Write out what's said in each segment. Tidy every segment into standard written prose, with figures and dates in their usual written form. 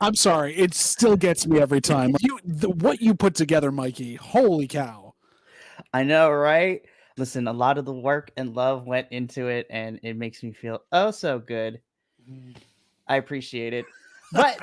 I'm sorry. It still gets me every time. What you put together, Mikey. Holy cow. I know, right? Listen, a lot of the work and love went into it, and it makes me feel oh so good. I appreciate it. But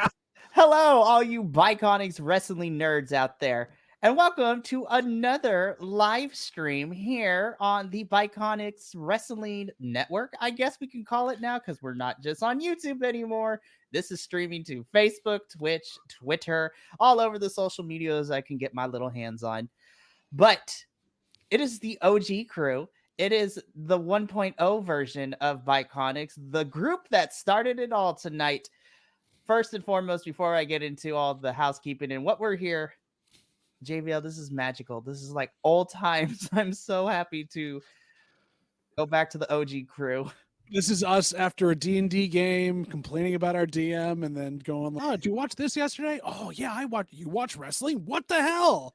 hello, all you Bi-Conics wrestling nerds out there, and welcome to another live stream here on the Bi-Conics Wrestling Network. I guess we can call it now because we're not just on YouTube anymore. This is streaming to Facebook, Twitch, Twitter, all over the social medias I can get my little hands on. But it is the OG crew. It is the 1.0 version of Bi-Conics, the group that started it all tonight. First and foremost, before I get into all the housekeeping and what we're here, JVL, this is magical. This is like old times. I'm so happy to go back to the OG crew. This is us after a D&D game, complaining about our DM, and then going, "Oh, did you watch this yesterday? Oh yeah, I watched. You watch wrestling? What the hell?"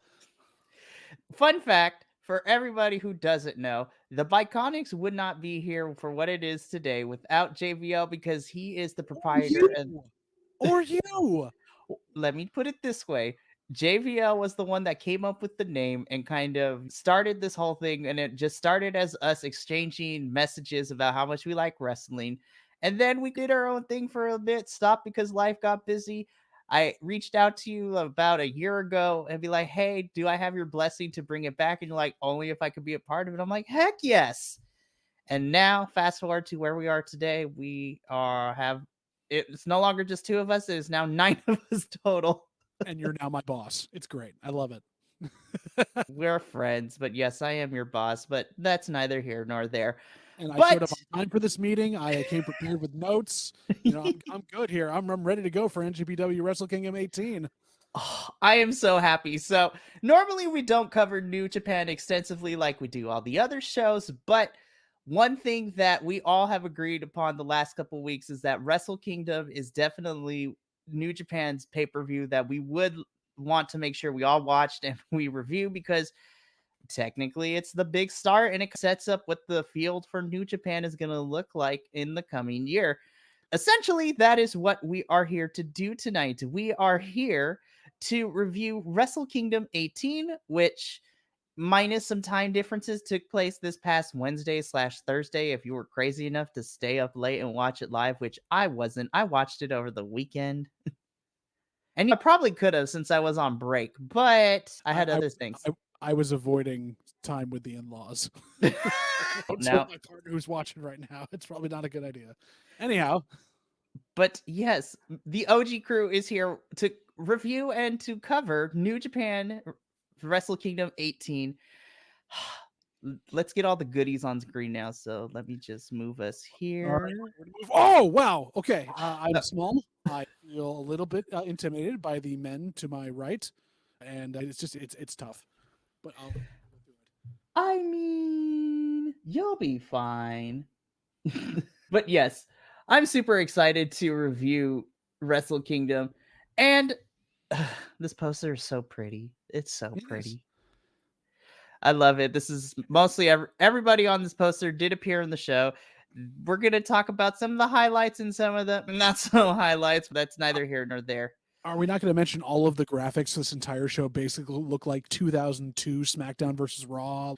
Fun fact for everybody who doesn't know, the Bi-Conics would not be here for what it is today without JVL because he is the proprietor. Or you. Let me put it this way. JVL was the one that came up with the name and kind of started this whole thing. And it just started as us exchanging messages about how much we like wrestling. And then we did our own thing for a bit, stopped because life got busy. I reached out to you about a year ago and be like, hey, do I have your blessing to bring it back? And you're like, only if I could be a part of it. I'm like, heck yes. And now, fast forward to where we are today, it's no longer just two of us. It is now 9 of us total. And you're now my boss. It's great. I love it. We're friends, but yes, I am your boss, but that's neither here nor there. And I showed up on time for this meeting. I came prepared with notes. I'm good here. I'm ready to go for NJPW Wrestle Kingdom 18. Oh, I am so happy. So normally we don't cover New Japan extensively like we do all the other shows, but one thing that we all have agreed upon the last couple of weeks is that Wrestle Kingdom is definitely New Japan's pay-per-view that we would want to make sure we all watched and we review because technically it's the big start and it sets up what the field for New Japan is going to look like in the coming year. Essentially, that is what we are here to do tonight. We are here to review Wrestle Kingdom 18, which minus some time differences took place this past Wednesday/Thursday. If you were crazy enough to stay up late and watch it live, which I wasn't, I watched it over the weekend. And I probably could have since I was on break, but I had other things. I was avoiding time with the in-laws. Now, my partner who's watching right now, it's probably not a good idea. Anyhow. But yes, the OG crew is here to review and to cover New Japan Wrestle Kingdom 18. Let's get all the goodies on screen now. So let me just move us here. Right. Oh, wow. Okay. I'm small. I feel a little bit intimidated by the men to my right. And it's tough. But I'll do it. I mean, you'll be fine. But yes, I'm super excited to review Wrestle Kingdom. And this poster is so pretty. It's so pretty. I love it. This is mostly everybody on this poster did appear in the show. We're going to talk about some of the highlights and some of the not so highlights, but that's neither here nor there. Are we not going to mention all of the graphics? This entire show basically look like 2002 SmackDown versus Raw.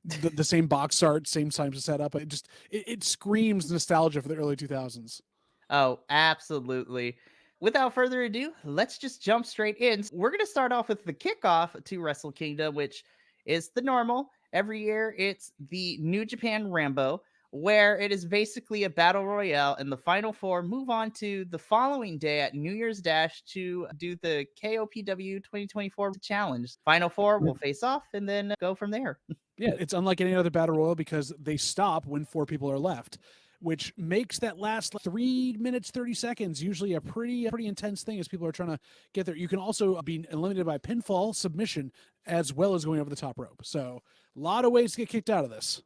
The same box art, same time to set up. It screams nostalgia for the early 2000s. Oh, absolutely. Without further ado, let's just jump straight in. We're going to start off with the kickoff to Wrestle Kingdom, which is the normal. Every year, it's the New Japan Rambo, where it is basically a battle royale, and the final four move on to the following day at New Year's Dash to do the KOPW 2024 challenge. Final four will face off and then go from there. Yeah, it's unlike any other battle royal because they stop when 4 people are left, which makes that last 3 minutes, 30 seconds usually a pretty intense thing as people are trying to get there. You can also be eliminated by pinfall, submission, as well as going over the top rope. So a lot of ways to get kicked out of this.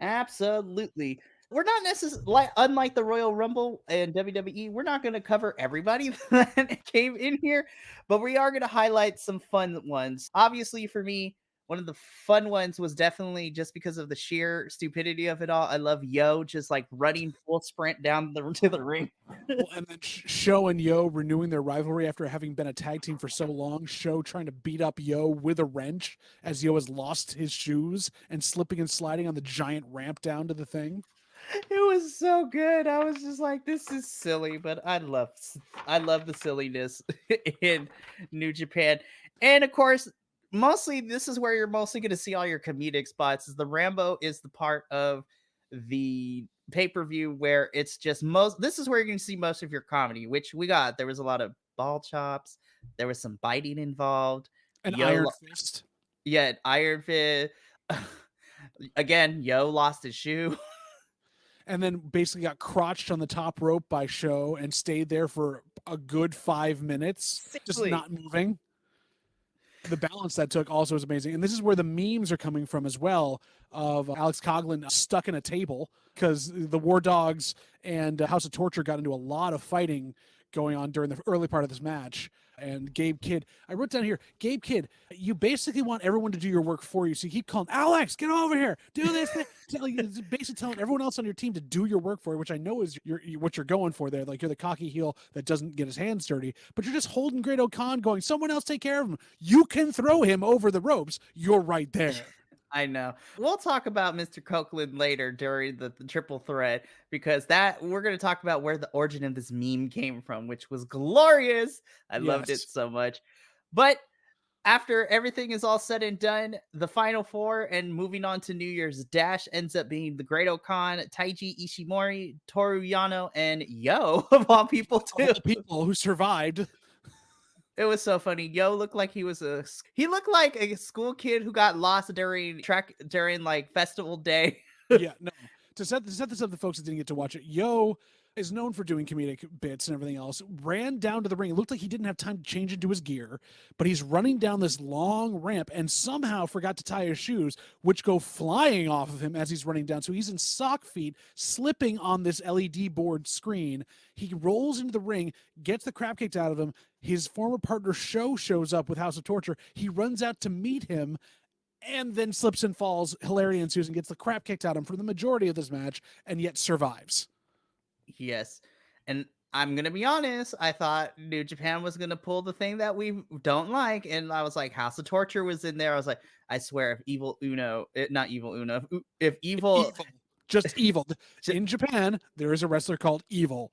Absolutely. We're not necessarily, unlike the Royal Rumble and WWE, we're not going to cover everybody that came in here, but we are going to highlight some fun ones. Obviously, for me, one of the fun ones was definitely just because of the sheer stupidity of it all. I love Yo just like running full sprint down to the ring. Well, and then Sho and Yo renewing their rivalry after having been a tag team for so long. Sho trying to beat up Yo with a wrench as Yo has lost his shoes and slipping and sliding on the giant ramp down to the thing. It was so good. I was just like, this is silly, but I love the silliness in New Japan. And of course, mostly this is where you're mostly going to see all your comedic spots. Is the Rambo is the part of the pay-per-view where it's just this is where you're going to see most of your comedy, which we got. There was a lot of ball chops, there was some biting involved, An iron fist. Yeah, iron fist. Again, Yo lost his shoe. And then basically got crotched on the top rope by Sho and stayed there for a good 5 minutes, just not moving. The balance that took also was amazing. And this is where the memes are coming from as well, of Alex Coughlin stuck in a table because the War Dogs and House of Torture got into a lot of fighting going on during the early part of this match. And Gabe Kidd, I wrote down here, Gabe Kidd, you basically want everyone to do your work for you. So you keep calling, Alex, get over here, do this thing. Basically telling everyone else on your team to do your work for you, which I know is what you're going for there. Like, you're the cocky heel that doesn't get his hands dirty, but you're just holding Great O'Khan going, someone else take care of him. You can throw him over the ropes. You're right there. I know. We'll talk about Mr. Coughlin later during the triple threat, because we're going to talk about where the origin of this meme came from, which was glorious. I loved it so much. But after everything is all said and done, the final four and moving on to New Year's Dash ends up being the Great O'Khan, Taiji Ishimori, Toru Yano, and Yo, of all people too. All the people who survived. It was so funny. Yo looked like he looked like a school kid who got lost during like festival day. Yeah, no. To set this up, the folks that didn't get to watch it, Yo is known for doing comedic bits and everything else. Ran down to the ring. It looked like he didn't have time to change into his gear, but he's running down this long ramp and somehow forgot to tie his shoes, which go flying off of him as he's running down. So he's in sock feet, slipping on this LED board screen. He rolls into the ring, gets the crap kicked out of him. His former partner Sho shows up with House of Torture. He runs out to meet him and then slips and falls. Hilarity ensues and gets the crap kicked out of him for the majority of this match, and yet survives. Yes. And I'm going to be honest, I thought New Japan was going to pull the thing that we don't like. And I was like, House of Torture was in there. I was like, I swear, if Evil, just Evil. In Japan, there is a wrestler called Evil.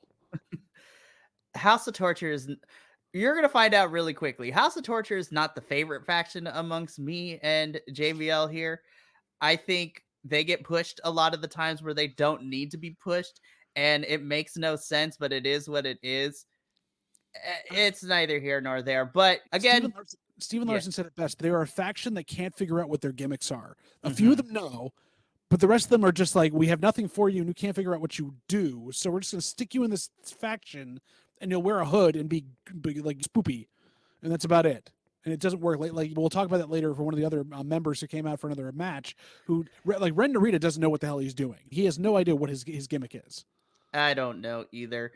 House of Torture is... You're going to find out really quickly. House of Torture is not the favorite faction amongst me and JBL here. I think they get pushed a lot of the times where they don't need to be pushed, and it makes no sense, but it is what it is. It's neither here nor there. But again, Stephen Larson said it best. They're a faction that can't figure out what their gimmicks are. A few of them know, but the rest of them are just like, we have nothing for you and you can't figure out what you do. So we're just going to stick you in this faction and you'll wear a hood and be like spoopy. And that's about it. And it doesn't work. Like we'll talk about that later for one of the other members who came out for another match, who like Ren Narita doesn't know what the hell he's doing. He has no idea what his gimmick is. I don't know either.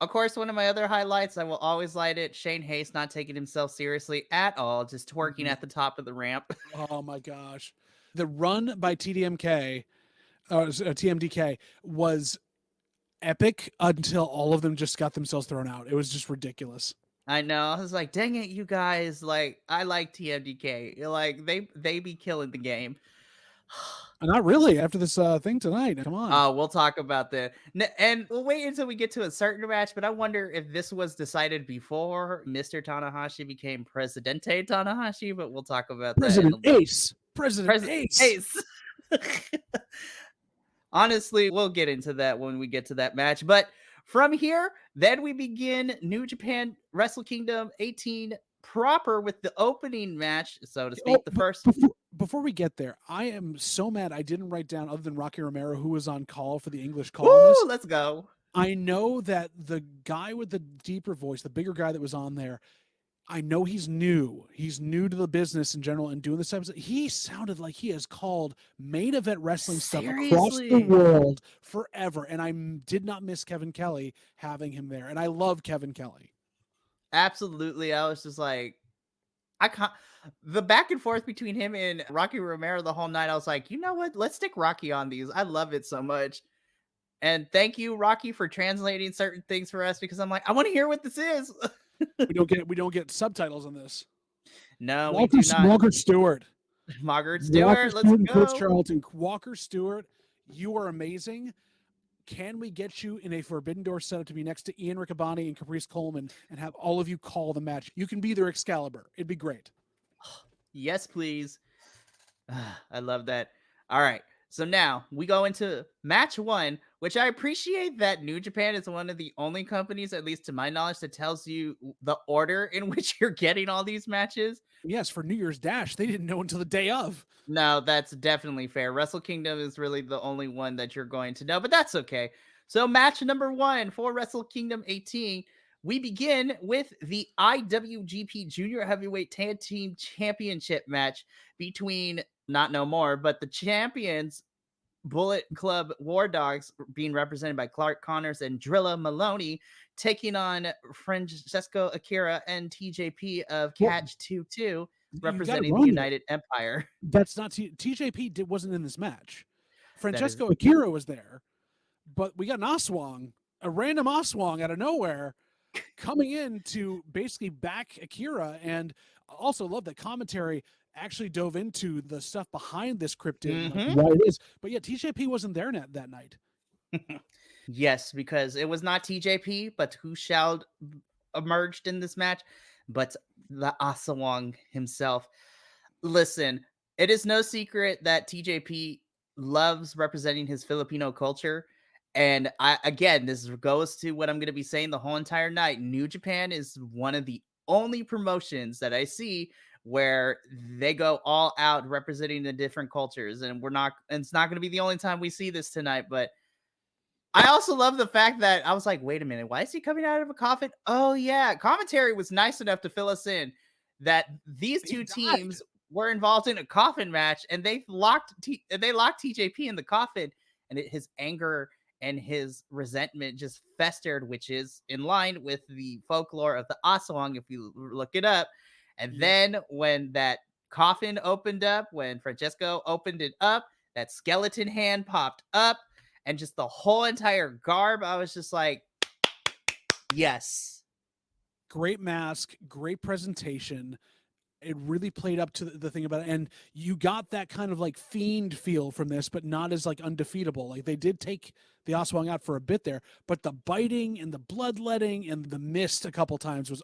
Of course, one of my other highlights, I will always light it, Shane Hayes not taking himself seriously at all, just twerking at the top of the ramp. Oh my gosh. The run by TMDK was epic until all of them just got themselves thrown out. It was just ridiculous. I know. I was like, dang it, you guys. Like, I like TMDK. Like, they be killing the game. Not really. After this thing tonight, come on. We'll talk about that, and we'll wait until we get to a certain match. But I wonder if this was decided before Mr. Tanahashi became Presidente Tanahashi. But we'll talk about President that. President Ace. Honestly, we'll get into that when we get to that match. But from here, then we begin New Japan Wrestle Kingdom 18 proper with the opening match, so to speak. Before we get there, I am so mad I didn't write down, other than Rocky Romero, who was on call for the English columnist. Woo, let's go. I know that the guy with the deeper voice, the bigger guy that was on there, I know he's new. He's new to the business in general and doing this type of stuff. He sounded like he has called main event wrestling stuff across the world forever. And I did not miss Kevin Kelly having him there. And I love Kevin Kelly. Absolutely. I was just like, The back and forth between him and Rocky Romero the whole night, I was like, you know what? Let's stick Rocky on these. I love it so much. And thank you, Rocky, for translating certain things for us because I'm like, I want to hear what this is. We don't get subtitles on this. No, we do not. Walker Stewart. Margaret Stewart, let's Stewart, go. Coach Charlton, Walker Stewart, you are amazing. Can we get you in a Forbidden Door setup to be next to Ian Riccaboni and Caprice Coleman and have all of you call the match? You can be their Excalibur. It'd be great. Yes, please. I love that. All right. So now we go into match 1, which I appreciate that New Japan is one of the only companies, at least to my knowledge, that tells you the order in which you're getting all these matches. Yes, for New Year's Dash, they didn't know until the day of. No, that's definitely fair. Wrestle Kingdom is really the only one that you're going to know, but that's okay. So match number 1 for Wrestle Kingdom 18. We begin with the IWGP Junior Heavyweight Tag Team Championship match between not no more, but the champions Bullet Club War Dogs being represented by Clark Connors and Drilla Maloney taking on Francesco Akira and TJP of Catch 2-2 representing the United Empire. That's not TJP wasn't in this match. Francesco Akira was there, but we got an Aswang, a random Aswang out of nowhere coming in to basically back Akira. And also love that commentary actually dove into the stuff behind this cryptid, like why it is. But yeah, TJP wasn't there that night. Yes, because it was not TJP, but who shall emerged in this match, but the Asawang himself. Listen, it is no secret that TJP loves representing his Filipino culture. And this goes to what I'm going to be saying the whole entire night. New Japan is one of the only promotions that I see where they go all out representing the different cultures. And it's not going to be the only time we see this tonight, but I also love the fact that I was like, wait a minute, why is he coming out of a coffin? Oh yeah. Commentary was nice enough to fill us in that these two teams were involved in a coffin match and they locked TJP in the coffin, and his anger and his resentment just festered, which is in line with the folklore of the Asawang, if you look it up. And then when that coffin opened up, when Francesco opened it up, that skeleton hand popped up, and just the whole entire garb, I was just like, yes. Great mask, great presentation. It really played up to the thing about it. And you got that kind of like Fiend feel from this, but not as like undefeatable. Like they did take the Aswang out for a bit there, but the biting and the bloodletting and the mist a couple times was,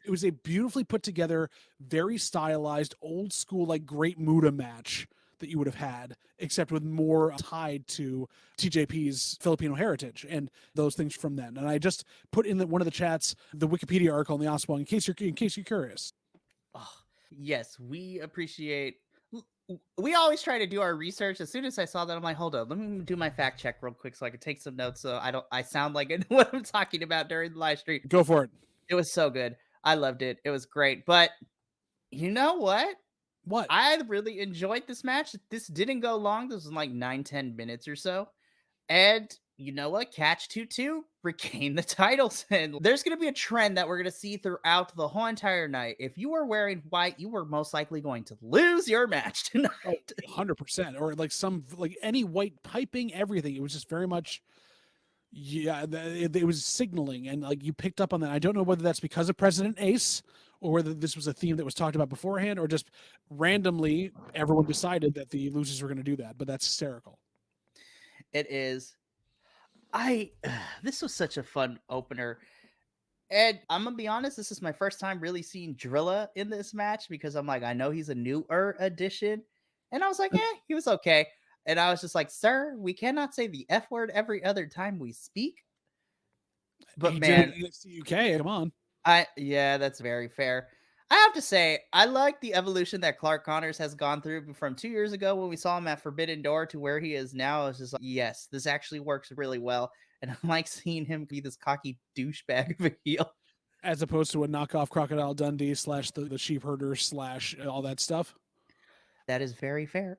it was a beautifully put together, very stylized, old school, like Great Muta match that you would have had, except with more tied to TJP's Filipino heritage and those things from then. And I just put in one of the chats the Wikipedia article on the Aswang in case you're curious. Oh, yes, we appreciate. We always try to do our research. As soon as I saw that, I'm like, hold on, let me do my fact check real quick so I can take some notes so I sound like I know what I'm talking about during the live stream. Go for it. It was so good. I loved it. It was great. But you know what? What? I really enjoyed this match. This didn't go long. This was like 9-10 minutes or so. And you know what? Catch 2-2 regained the titles. And there's going to be a trend that we're going to see throughout the whole entire night. If you were wearing white, you were most likely going to lose your match tonight. 100%. Or like any white piping, everything. It was just very much, it was signaling. And like you picked up on that. I don't know whether that's because of President Ace or whether this was a theme that was talked about beforehand or just randomly everyone decided that the losers were going to do that. But that's hysterical. It is. This was such a fun opener. And I'm going to be honest, this is my first time really seeing Drilla in this match because I'm like, I know he's a newer addition. And I was like, he was okay. And I was just like, sir, we cannot say the F word every other time we speak. But man, it's the UK, come on. That's very fair. I have to say, I like the evolution that Clark Connors has gone through from 2 years ago when we saw him at Forbidden Door to where he is now. It's just like, yes, this actually works really well. And I like seeing him be this cocky douchebag of a heel. As opposed to a knockoff Crocodile Dundee / the sheep herder / all that stuff. That is very fair.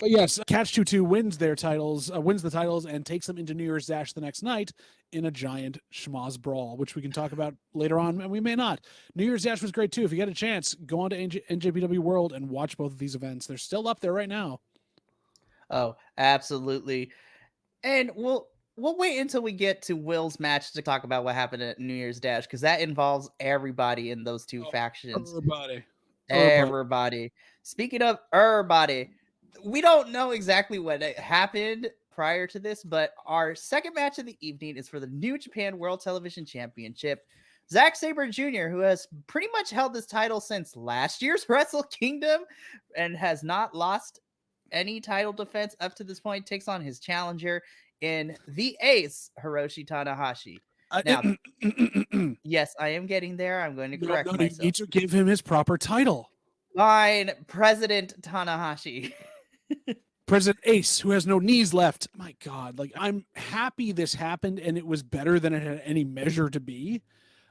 But yes, Catch 22 wins the titles, and takes them into New Year's Dash the next night in a giant schmoz brawl, which we can talk about later on, and we may not. New Year's Dash was great too. If you get a chance, go on to NJPW World and watch both of these events. They're still up there right now. Oh, absolutely. And we'll wait until we get to Will's match to talk about what happened at New Year's Dash, because that involves everybody in those two factions. Everybody. Speaking of everybody, we don't know exactly what happened prior to this, but our second match of the evening is for the New Japan World Television Championship. Zack Sabre Jr., who has pretty much held this title since last year's Wrestle Kingdom and has not lost any title defense up to this point, takes on his challenger in the ace, Hiroshi Tanahashi. Now, yes, I am getting there. I'm going to correct myself. You need to give him his proper title. Fine, President Tanahashi. President Ace, who has no knees left. My God, I'm happy this happened, and it was better than it had any measure to be.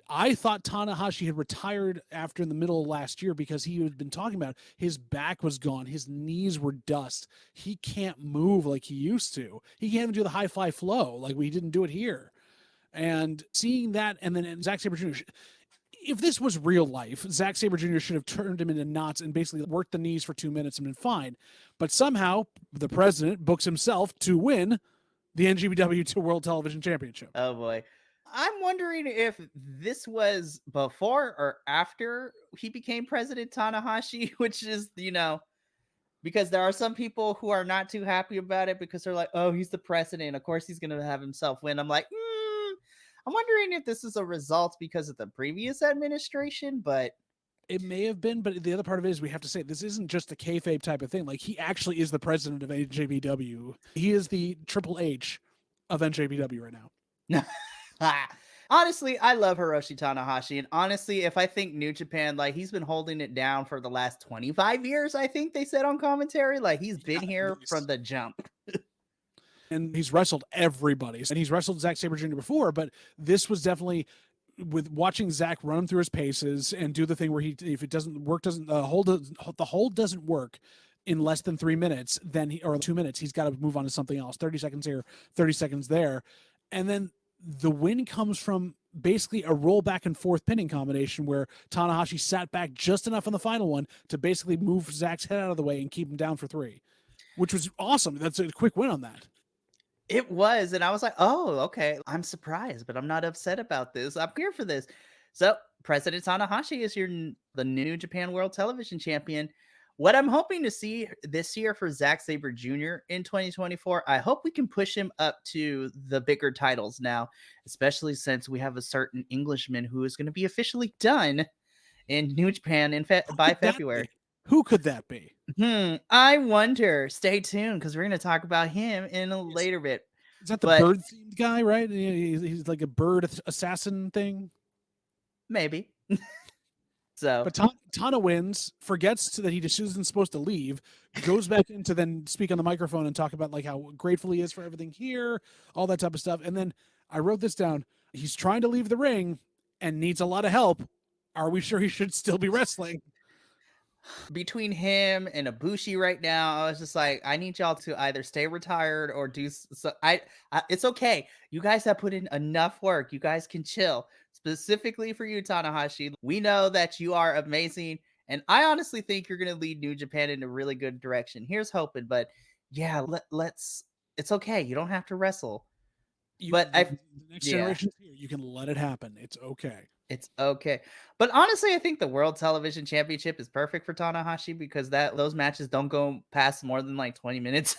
I thought Tanahashi had retired after in the middle of last year because he had been talking about his back was gone. His knees were dust. He can't move like he used to. He can't even do the high fly flow like we didn't do it here. And seeing that, and then Zack Sabre Jr., if this was real life, Zack Sabre Jr. should have turned him into knots and basically worked the knees for 2 minutes and been fine. But somehow the president books himself to win the NJPW World Television Championship. Oh boy. I'm wondering if this was before or after he became President Tanahashi, which is, because there are some people who are not too happy about it because they're like, oh, he's the president. Of course he's going to have himself win. I'm like, I'm wondering if this is a result because of the previous administration, but it may have been. But the other part of it is we have to say this isn't just a kayfabe type of thing. Like, he actually is the president of NJPW. He is the Triple H of NJPW right now. Honestly, I love Hiroshi Tanahashi, and honestly, if I think New Japan, he's been holding it down for the last 25 years, I think they said on commentary, he's been here from the jump. And he's wrestled everybody, and he's wrestled Zack Sabre Jr. before, but this was definitely, with watching Zack run him through his paces and do the thing where if it doesn't work, the hold doesn't work in less than 3 minutes, or 2 minutes, he's got to move on to something else. 30 seconds here, 30 seconds there, and then the win comes from basically a roll back and forth pinning combination where Tanahashi sat back just enough on the final one to basically move Zack's head out of the way and keep him down for 3, which was awesome. That's a quick win on that. It was, and I was like, oh, okay. I'm surprised, but I'm not upset about this. I'm here for this. So, President Tanahashi is the New Japan World Television Champion. What I'm hoping to see this year for Zack Sabre Jr. in 2024, I hope we can push him up to the bigger titles now, especially since we have a certain Englishman who is going to be officially done in New Japan by February. Who could that be? I wonder. Stay tuned, because we're going to talk about him in a later bit. Is that the bird-themed guy, right? He's like a bird assassin thing? Maybe. So, but Tana wins, forgets that he just isn't supposed to leave, goes back in to then speak on the microphone and talk about how grateful he is for everything here, all that type of stuff. And then I wrote this down. He's trying to leave the ring and needs a lot of help. Are we sure he should still be wrestling? Between him and Ibushi right now, I was just like, I need y'all to either stay retired or do so. It's okay. You guys have put in enough work. You guys can chill. Specifically for you, Tanahashi, we know that you are amazing, and I honestly think you're going to lead New Japan in a really good direction. Here's hoping, but yeah, let's. It's okay. You don't have to wrestle. The next generation's here. You can let it happen. It's okay. It's okay. But honestly, I think the World Television Championship is perfect for Tanahashi because those matches don't go past more than 20 minutes.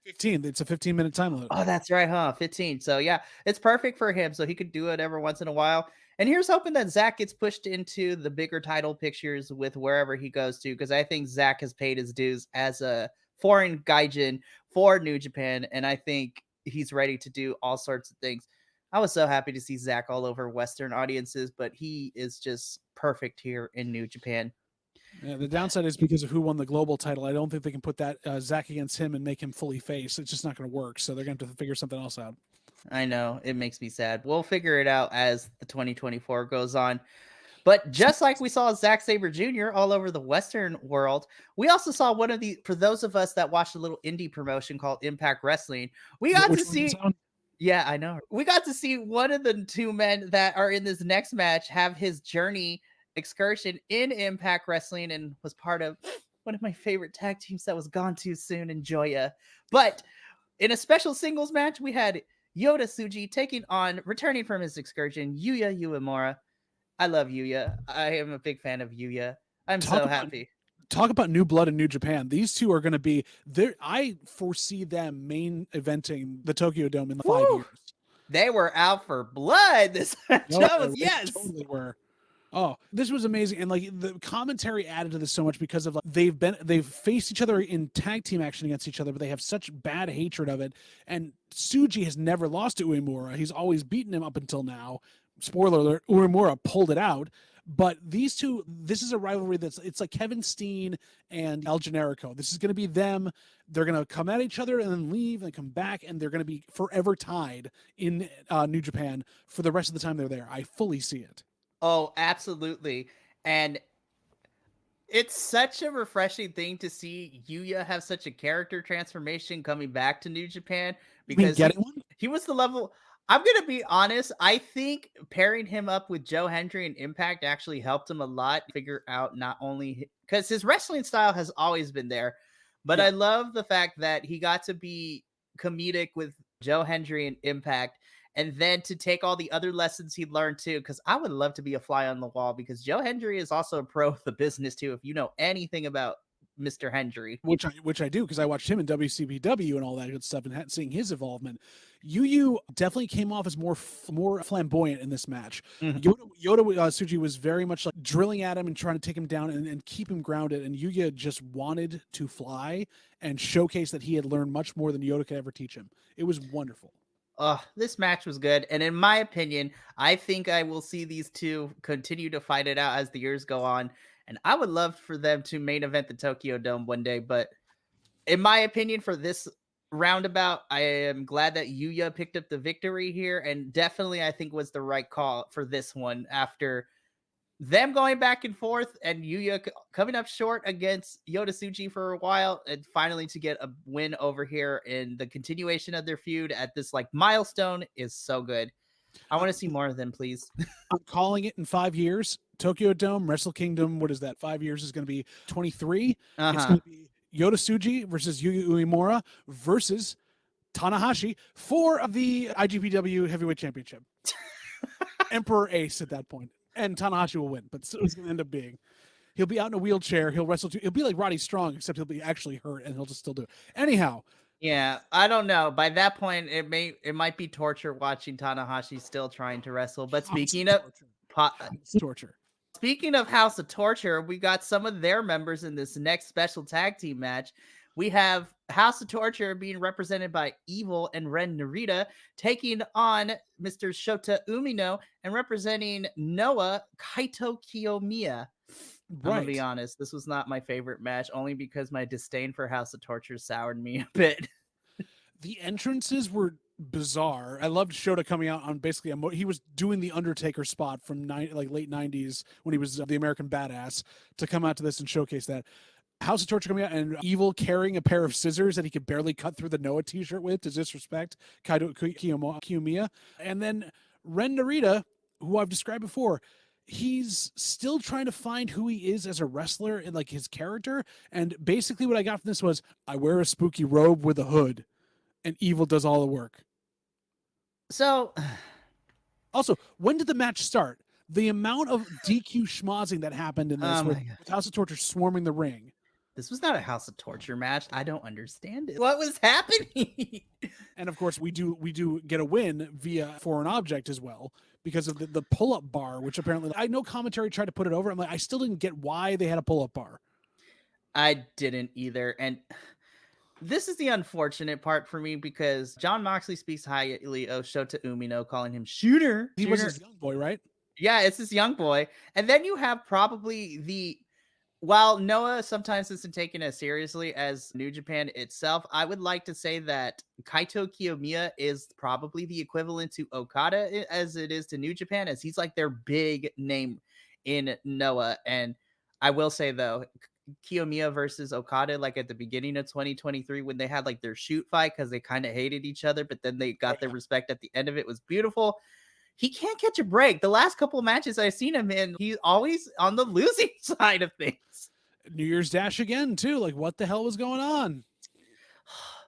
15. It's a 15-minute time limit. Oh, that's right, huh? 15. So yeah, it's perfect for him. So he could do it every once in a while. And here's hoping that Zack gets pushed into the bigger title pictures with wherever he goes to, because I think Zack has paid his dues as a foreign gaijin for New Japan, and I think he's ready to do all sorts of things. I was so happy to see Zack all over Western audiences, but he is just perfect here in New Japan. Yeah, the downside is because of who won the global title. I don't think they can put that Zack against him and make him fully face. It's just not going to work. So they're going to have to figure something else out. I know. It makes me sad. We'll figure it out as the 2024 goes on. But just like we saw Zack Sabre Jr. all over the Western world, we also saw one of the, for those of us that watched a little indie promotion called Impact Wrestling, we got to see, yeah, I know. We got to see one of the two men that are in this next match have his journey excursion in Impact Wrestling and was part of one of my favorite tag teams that was gone too soon in Yuya. But in a special singles match, we had Yota Tsuji taking on, returning from his excursion, Yuya Uemura. I love Yuya. I am a big fan of Yuya. I'm so happy. Talk about new blood in New Japan. These two are going to be there. I foresee them main eventing the Tokyo Dome in 5 years. They were out for blood. This yes, totally were. Oh, this was amazing. And like the commentary added to this so much because of like they've faced each other in tag team action against each other, but they have such bad hatred of it. And Tsuji has never lost to Uemura. He's always beaten him up until now. Spoiler alert, Uemura pulled it out. But these two, this is a rivalry it's like Kevin Steen and El Generico. This is going to be them. They're going to come at each other and then leave and come back, and they're going to be forever tied in New Japan for the rest of the time they're there. I fully see it. Oh, absolutely. And it's such a refreshing thing to see Yuya have such a character transformation coming back to New Japan, because he was the level. I'm going to be honest. I think pairing him up with Joe Hendry and Impact actually helped him a lot figure out, not only because his wrestling style has always been there, but I love the fact that he got to be comedic with Joe Hendry and Impact, and then to take all the other lessons he learned too, because I would love to be a fly on the wall, because Joe Hendry is also a pro of the business too, if you know anything about Mr. Hendry. Which I do, because I watched him in WCPW and all that good stuff and seeing his involvement. Yuya definitely came off as more flamboyant in this match. Mm-hmm. Yota Tsuji was very much like drilling at him and trying to take him down and keep him grounded, and Yuya just wanted to fly and showcase that he had learned much more than Yota could ever teach him. It was wonderful. This match was good, and in my opinion, I think I will see these two continue to fight it out as the years go on, and I would love for them to main event the Tokyo Dome one day, but in my opinion, for this roundabout, I am glad that Yuya picked up the victory here, and definitely I think was the right call for this one after them going back and forth and Yuya coming up short against Yota Tsuji for a while, and finally to get a win over here in the continuation of their feud at this like milestone is so good. I want to see more of them, please. I'm calling it in 5 years. Tokyo Dome, Wrestle Kingdom, what is that? 5 years is going to be 23. It's going to be Yota Tsuji versus Yuya Uemura versus Tanahashi for the IWGP Heavyweight Championship. Emperor Ace at that point. And Tanahashi will win, but it's going to end up being. He'll be out in a wheelchair. He'll wrestle. He'll be like Roddy Strong, except he'll be actually hurt, and he'll just still do it. Anyhow. Yeah, I don't know. By that point, it might be torture watching Tanahashi still trying to wrestle. But speaking of torture. Speaking of House of Torture, we got some of their members in this next special tag team match. We have House of Torture being represented by Evil and Ren Narita, taking on Mr. Shota Umino, and representing Noah, Kaito Kiyomiya. I'm going to be honest, this was not my favorite match, only because my disdain for House of Torture soured me a bit. The entrances were bizarre. I loved Shota coming out on basically he was doing the Undertaker spot from late 90s when he was the American Badass, to come out to this and showcase that. House of Torture coming out, and Evil carrying a pair of scissors that he could barely cut through the Noah t-shirt with to disrespect Kaito Kiyomiya. And then Ren Narita, who I've described before, he's still trying to find who he is as a wrestler and like his character. And basically what I got from this was, I wear a spooky robe with a hood, and Evil does all the work. So also, when did the match start? The amount of DQ schmozzing that happened in this with House of Torture swarming the ring. This was not a House of Torture match. I don't understand it. What was happening? And of course, we do get a win via foreign object as well, because of the pull-up bar, which apparently, I know commentary tried to put it over. I'm like, I still didn't get why they had a pull-up bar. I didn't either. And this is the unfortunate part for me, because John Moxley speaks highly of Shota Umino, calling him Shooter. He was his young boy, right? Yeah, it's this young boy. And then you have probably while Noah sometimes isn't taken as seriously as New Japan itself, I would like to say that Kaito Kiyomiya is probably the equivalent to Okada as it is to New Japan, as he's like their big name in Noah. And I will say though, Kiyomiya versus Okada, like at the beginning of 2023 when they had like their shoot fight because they kind of hated each other, but then they got their respect at the end of it, was beautiful. He can't catch a break. The last couple of matches I've seen him in, he's always on the losing side of things. New Year's Dash again too. Like, what the hell was going on?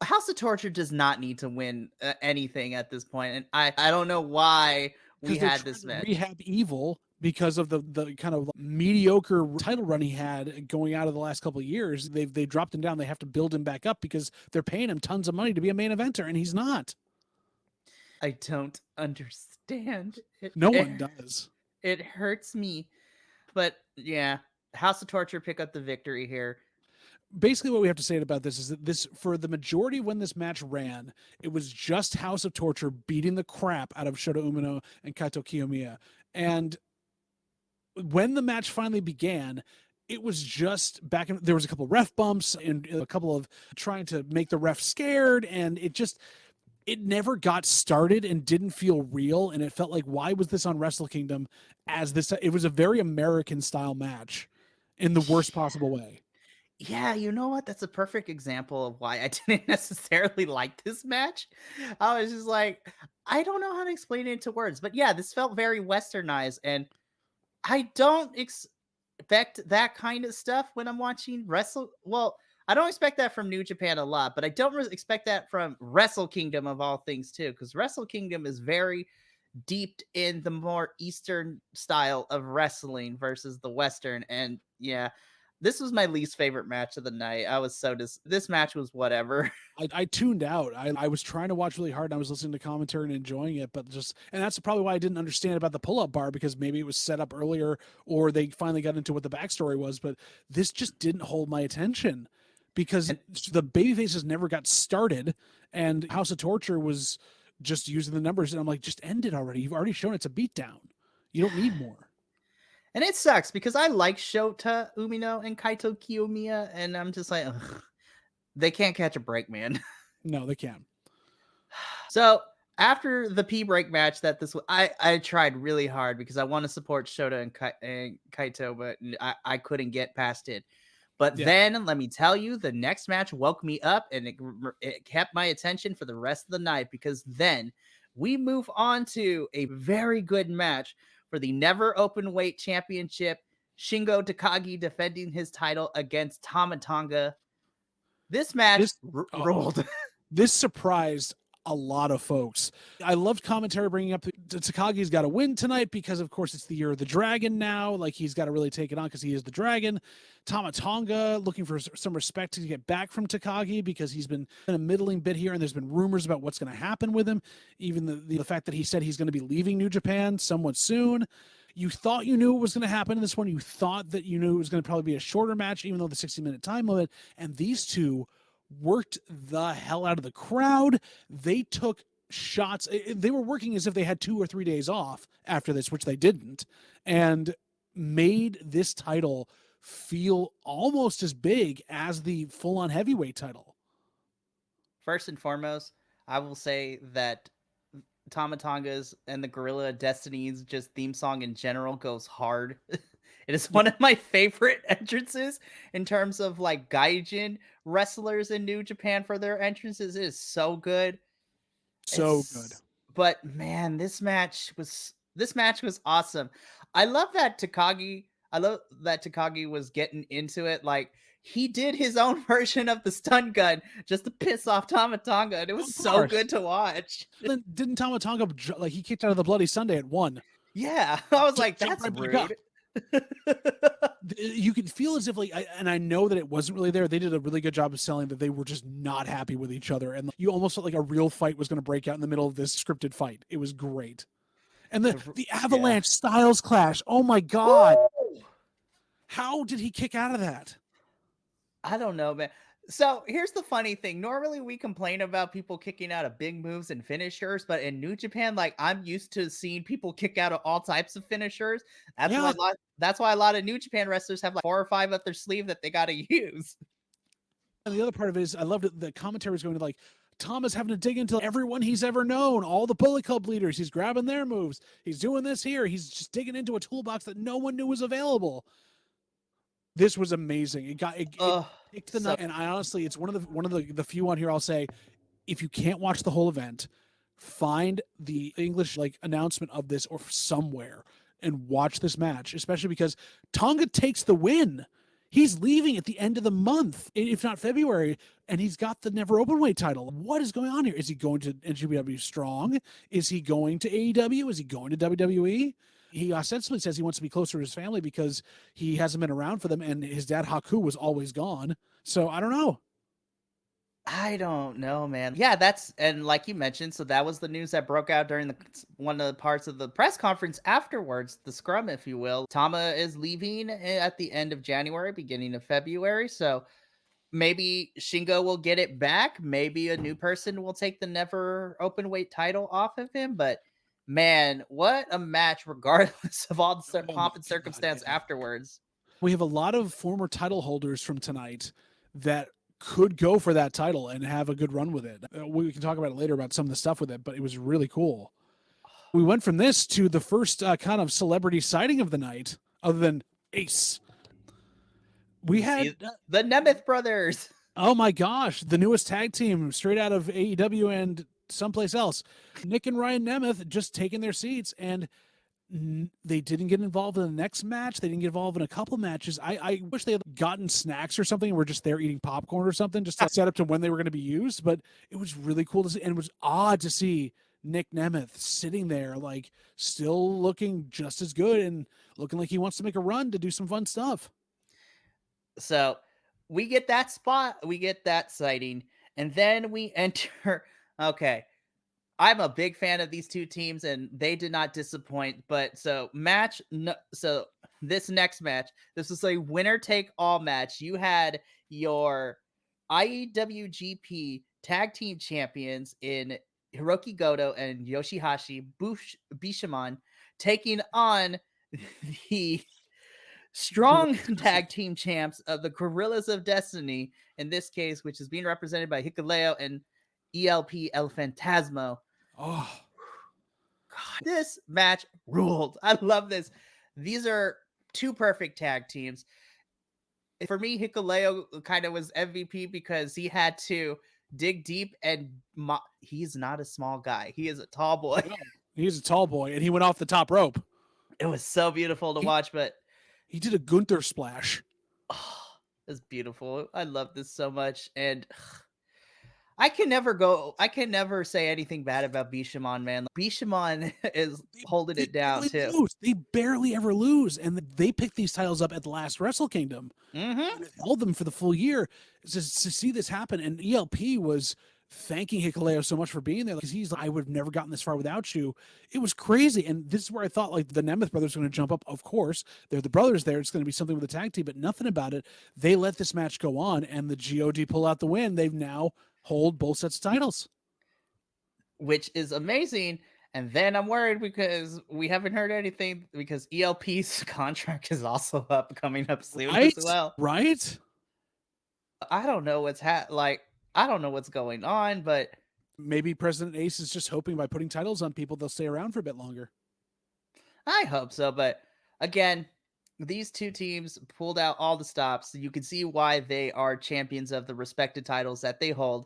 House of Torture does not need to win anything at this point, and I don't know why we had this match. Rehab Evil because of the kind of mediocre title run he had going out of the last couple of years. They dropped him down. They have to build him back up because they're paying him tons of money to be a main eventer, and he's not. I don't understand. No one does. It hurts me, but yeah, House of Torture pick up the victory here. Basically what we have to say about this is that this, for the majority when this match ran, it was just House of Torture beating the crap out of Shota Umino and Kaito Kiyomiya. And when the match finally began, it was just back in, there was a couple of ref bumps and a couple of trying to make the ref scared, and it never got started and didn't feel real. And it felt like, why was this on Wrestle Kingdom as this? It was a very American style match in the worst possible way. Yeah, you know what? That's a perfect example of why I didn't necessarily like this match. I was just like, I don't know how to explain it into words. But yeah, this felt very westernized. And I don't expect that kind of stuff when I'm watching wrestle. Well, I don't expect that from New Japan a lot, but I don't expect that from Wrestle Kingdom of all things too, because Wrestle Kingdom is very deep in the more Eastern style of wrestling versus the Western. And yeah, this was my least favorite match of the night. I was this match was whatever. I tuned out. I was trying to watch really hard and I was listening to commentary and enjoying it, but and that's probably why I didn't understand about the pull-up bar, because maybe it was set up earlier or they finally got into what the backstory was, but this just didn't hold my attention because the babyfaces never got started and House of Torture was just using the numbers, and I'm like, just end it already. You've already shown it's a beatdown. You don't need more. And it sucks because I like Shota Umino and Kaito Kiyomiya, and I'm just like, ugh, they can't catch a break, man. No, they can't. So after the P break match, I tried really hard because I want to support Shota and Kaito, but I couldn't get past it. But then let me tell you, the next match woke me up, and it kept my attention for the rest of the night, because then we move on to a very good match for the Never Openweight Championship. Shingo Takagi defending his title against Tama Tonga. This match ruled. This surprised a lot of folks. I loved commentary bringing up Takagi's got to win tonight because, of course, it's the year of the dragon now. Like, he's got to really take it on because he is the dragon. Tama Tonga looking for some respect to get back from Takagi because he's been in a middling bit here, and there's been rumors about what's going to happen with him. Even the fact that he said he's going to be leaving New Japan somewhat soon. You thought you knew what was going to happen in this one. You thought that you knew it was going to probably be a shorter match, even though the 60-minute time limit. And these two worked the hell out of the crowd. They took shots. They were working as if they had 2 or 3 days off after this, which they didn't, and made this title feel almost as big as the full-on heavyweight title. First and foremost, I will say that Tama Tonga's and the Guerrilla Destinies just theme song in general goes hard. It is one of my favorite entrances in terms of like Gaijin wrestlers in New Japan for their entrances. It is so good. So good. But man, this match was awesome. I love that Takagi was getting into it. Like, he did his own version of the stun gun just to piss off Tama Tonga, and it was so good to watch. Then didn't Tama Tonga, like, he kicked out of the Bloody Sunday at 1? Yeah, I was like, that's rude. You could feel as if, like, and I know that it wasn't really there. They did a really good job of selling that they were just not happy with each other, and you almost felt like a real fight was going to break out in the middle of this scripted fight. It was great. And the Avalanche Styles clash. Oh my God. Woo! How did he kick out of that? I don't know, man. So here's the funny thing. Normally we complain about people kicking out of big moves and finishers, but in New Japan, like, I'm used to seeing people kick out of all types of finishers. That's why a lot of New Japan wrestlers have like 4 or 5 up their sleeve that they got to use. And the other part of it is, I loved it. The commentary was going to, like, Tama's having to dig into everyone he's ever known, all the Bullet Club leaders. He's grabbing their moves. He's doing this here. He's just digging into a toolbox that no one knew was available. This was amazing. It picked the night, and I honestly, it's one of the few on here I'll say, if you can't watch the whole event, find the English announcement of this or somewhere and watch this match, especially because Tonga takes the win. He's leaving at the end of the month, if not February, and he's got the Never Openweight title. What is going on here? Is he going to NJPW Strong? Is he going to AEW? Is he going to WWE? He ostensibly says he wants to be closer to his family because he hasn't been around for them, and his dad Haku was always gone. So I don't know. I don't know, man. Yeah, and like you mentioned, so that was the news that broke out during one of the parts of the press conference afterwards, the scrum, if you will. Tama is leaving at the end of January, beginning of February. So maybe Shingo will get it back. Maybe a new person will take the Never Openweight title off of him. But man, what a match, regardless of all the pomp and circumstance afterwards. We have a lot of former title holders from tonight that could go for that title and have a good run with it. We can talk about it later about some of the stuff with it, but it was really cool. We went from this to the first kind of celebrity sighting of the night, other than Ace. We had the Nemeth brothers. Oh my gosh, the newest tag team straight out of AEW and someplace else. Nick and Ryan Nemeth just taking their seats, and they didn't get involved in the next match. They didn't get involved in a couple matches. I wish they had gotten snacks or something and were just there eating popcorn or something just to set up to when they were going to be used. But it was really cool to see. And it was odd to see Nick Nemeth sitting there, still looking just as good and looking like he wants to make a run to do some fun stuff. So we get that spot. We get that sighting. And then we enter. Okay. I'm a big fan of these two teams, and they did not disappoint. But so this next match, this was a winner-take-all match. You had your IWGP Tag Team Champions in Hiroki Goto and Yoshihashi Bishamon taking on the strong tag team champs of the Guerillas of Destiny, in this case, which is being represented by Hikuleo and ELP El Fantasmo. Oh, God, this match ruled. I love this. These are two perfect tag teams. For me, Hikuleo kind of was MVP because he had to dig deep, and he's not a small guy. He is a tall boy. He's a tall boy, and he went off the top rope. It was so beautiful to watch, but he did a Gunther splash. Oh, it's beautiful. I love this so much, and I can never say anything bad about Bishamon, man. Bishamon is holding it down too. They barely ever lose, and they picked these titles up at the last Wrestle Kingdom. Mm-hmm. And held them for the full year. To see this happen, and ELP was thanking Hikuleo so much for being there because he's like, I would have never gotten this far without you. It was crazy, and this is where I thought the Nemeth brothers were going to jump up. Of course, they're the brothers there. It's going to be something with the tag team, but nothing about it. They let this match go on, and the GOD pull out the win. They've now hold both sets of titles, which is amazing. And then I'm worried because we haven't heard anything because ELP's contract is also coming up soon as well. Right? I don't know I don't know what's going on, but maybe President Ace is just hoping by putting titles on people, they'll stay around for a bit longer. I hope so. But again, these two teams pulled out all the stops. You can see why they are champions of the respected titles that they hold.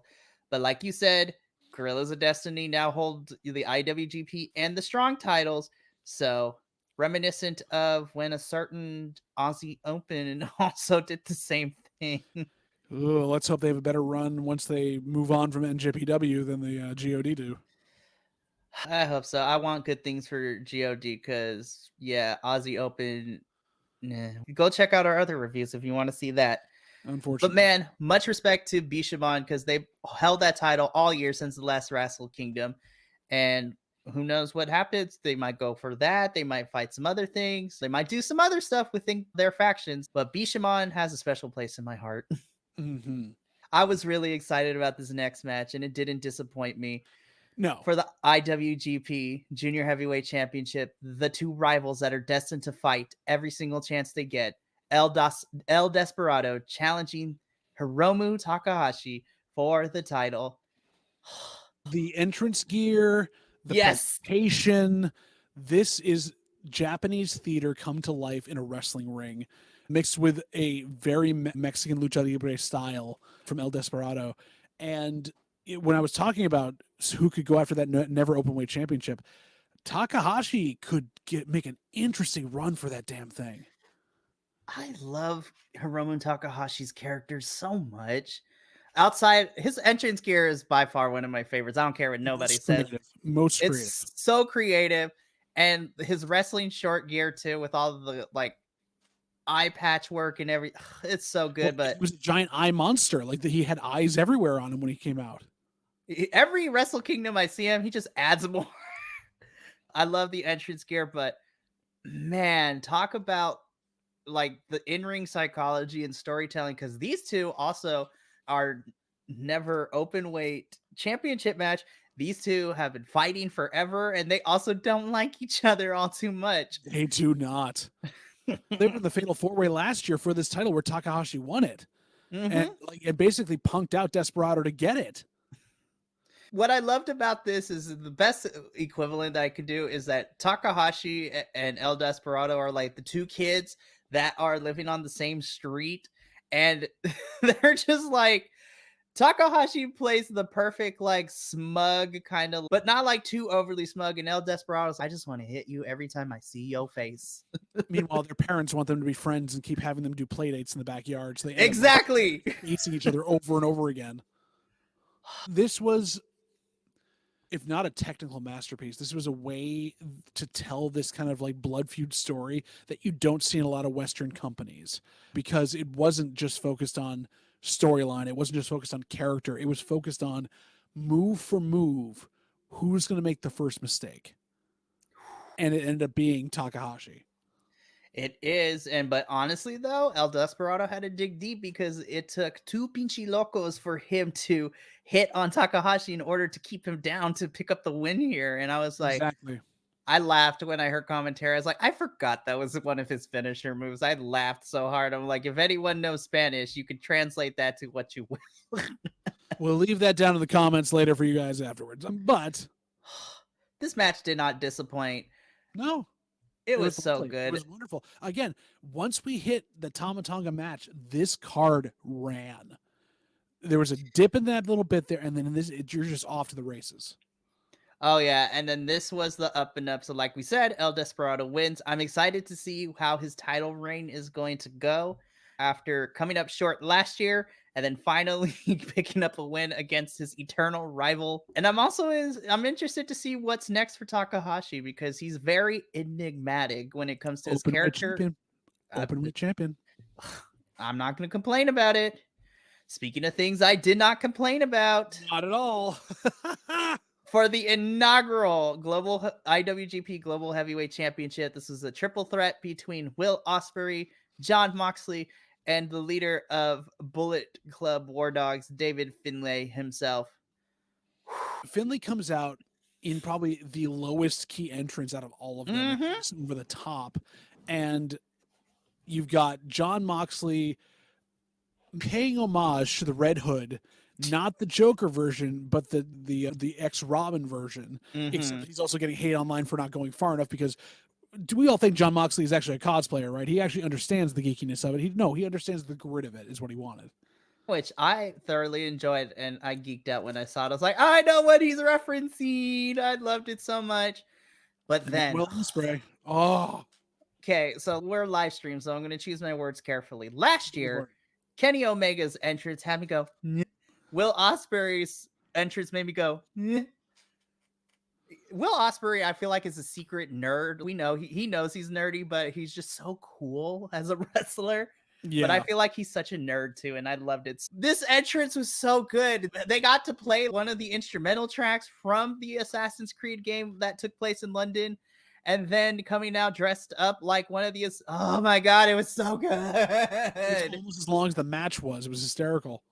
But like you said, Guerillas of Destiny now hold the IWGP and the Strong titles. So reminiscent of when a certain Aussie Open also did the same thing. Ooh, let's hope they have a better run once they move on from NJPW than the GOD do. I hope so. I want good things for GOD because, Aussie Open. Nah. Go check out our other reviews if you want to see that. Unfortunately. But man, much respect to Bishamon because they held that title all year since the last Wrestle Kingdom. And who knows what happens. They might go for that. They might fight some other things. They might do some other stuff within their factions. But Bishamon has a special place in my heart. Mm-hmm. I was really excited about this next match, and it didn't disappoint me. No. For the IWGP Junior Heavyweight Championship, the two rivals that are destined to fight every single chance they get, El Desperado challenging Hiromu Takahashi for the title. The entrance gear, the Yes. presentation. This is Japanese theater come to life in a wrestling ring, mixed with a very Mexican lucha libre style from El Desperado. And when I was talking about who could go after that Never Openweight Championship, Takahashi could make an interesting run for that damn thing. I love Hiromu Takahashi's character so much. Outside, his entrance gear is by far one of my favorites. I don't care what nobody says. Most creative. It's so creative. And his wrestling short gear too, with all the like eye patch work and everything. It's so good. But it was a giant eye monster. Like he had eyes everywhere on him when he came out. Every Wrestle Kingdom I see him, he just adds more. I love the entrance gear, but man, talk about like the in-ring psychology and storytelling, because these two also are Never Openweight Championship match. These two have been fighting forever, and they also don't like each other all too much. They do not. They were in the Fatal 4-Way last year for this title where Takahashi won it. And like it basically punked out Desperado to get it. What I loved about this is the best equivalent I could do is that Takahashi and El Desperado are like the two kids that are living on the same street, and they're just like, Takahashi plays the perfect like smug kind of, but not like too overly smug, and El Desperado's, I just want to hit you every time I see your face. Meanwhile, their parents want them to be friends and keep having them do play dates in the backyard. So they exactly eating each other over and over again. This was, if not a technical masterpiece, this was a way to tell this kind of like blood feud story that you don't see in a lot of Western companies, because it wasn't just focused on storyline. It wasn't just focused on character. It was focused on move for move, who's going to make the first mistake. And it ended up being Takahashi. It is, but honestly though, El Desperado had to dig deep because it took two pinchy locos for him to hit on Takahashi in order to keep him down to pick up the win here. And I was like, exactly. I laughed when I heard commentary. I was like, I forgot that was one of his finisher moves. I laughed so hard. I'm like, if anyone knows Spanish, you could translate that to what you will. We'll leave that down in the comments later for you guys afterwards. But this match did not disappoint. No. It was so good. It was wonderful. Again, once we hit the Tama Tonga match, this card ran. There was a dip in that little bit there, and then you're just off to the races. Oh, yeah. And then this was the up and up. So like we said, El Desperado wins. I'm excited to see how his title reign is going to go after coming up short last year and then finally picking up a win against his eternal rival. And I'm interested to see what's next for Takahashi, because he's very enigmatic when it comes to his character. Openweight champion. I'm not going to complain about it. Speaking of things I did not complain about. Not at all. For the inaugural IWGP Global Heavyweight Championship, this was a triple threat between Will Ospreay, Jon Moxley, and the leader of Bullet Club War Dogs, David Finlay himself. Finlay comes out in probably the lowest key entrance out of all of them, over the top. And you've got Jon Moxley paying homage to the Red Hood, not the Joker version, but the ex-Robin version. Except he's also getting hate online for not going far enough, because do we all think Jon Moxley is actually a cosplayer, right? He actually understands the geekiness of it. He understands the grit of it, is what he wanted. Which I thoroughly enjoyed, and I geeked out when I saw it. I was like, I know what he's referencing. I loved it so much. But then... Will Ospreay. Oh. Okay, so we're live stream, so I'm going to choose my words carefully. Last year, Kenny Omega's entrance had me go, Nyeh. Will Ospreay's entrance made me go, Nyeh. Will Ospreay, I feel like, is a secret nerd. We know he knows he's nerdy, but he's just so cool as a wrestler. Yeah. But I feel like he's such a nerd too, and I loved it. This entrance was so good. They got to play one of the instrumental tracks from the Assassin's Creed game that took place in London, and then coming out dressed up like one of the... Oh my God, it was so good. It was almost as long as the match was. It was hysterical.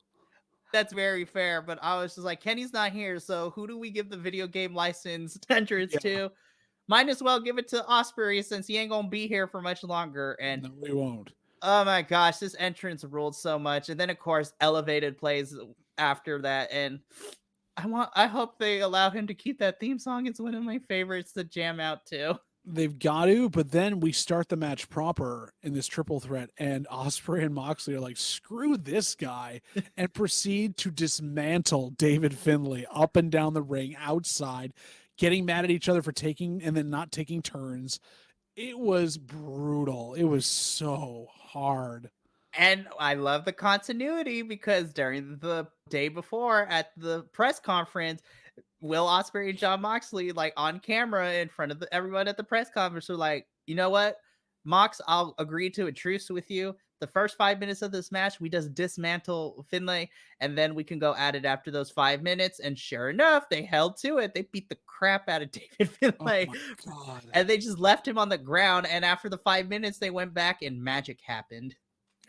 That's very fair, but I was just like, Kenny's not here, so who do we give the video game license entrance to? Might as well give it to Ospreay, since he ain't gonna be here for much longer. And no, we won't. Oh my gosh, this entrance ruled so much. And then of course Elevated plays after that, and I hope they allow him to keep that theme song. It's one of my favorites to jam out to. They've got to, but then we start the match proper in this triple threat, and Ospreay and Moxley are like, screw this guy, and proceed to dismantle David Finlay up and down the ring, outside, getting mad at each other for taking and then not taking turns. It was brutal. It was so hard. And I love the continuity because during the day before at the press conference, Will Ospreay and Jon Moxley, like on camera in front of everyone at the press conference, were like, you know what, Mox, I'll agree to a truce with you. The first 5 minutes of this match, we just dismantle Finlay, and then we can go at it after those 5 minutes. And sure enough, they held to it. They beat the crap out of David Finlay. Oh my God. And they just left him on the ground. And after the 5 minutes, they went back and magic happened.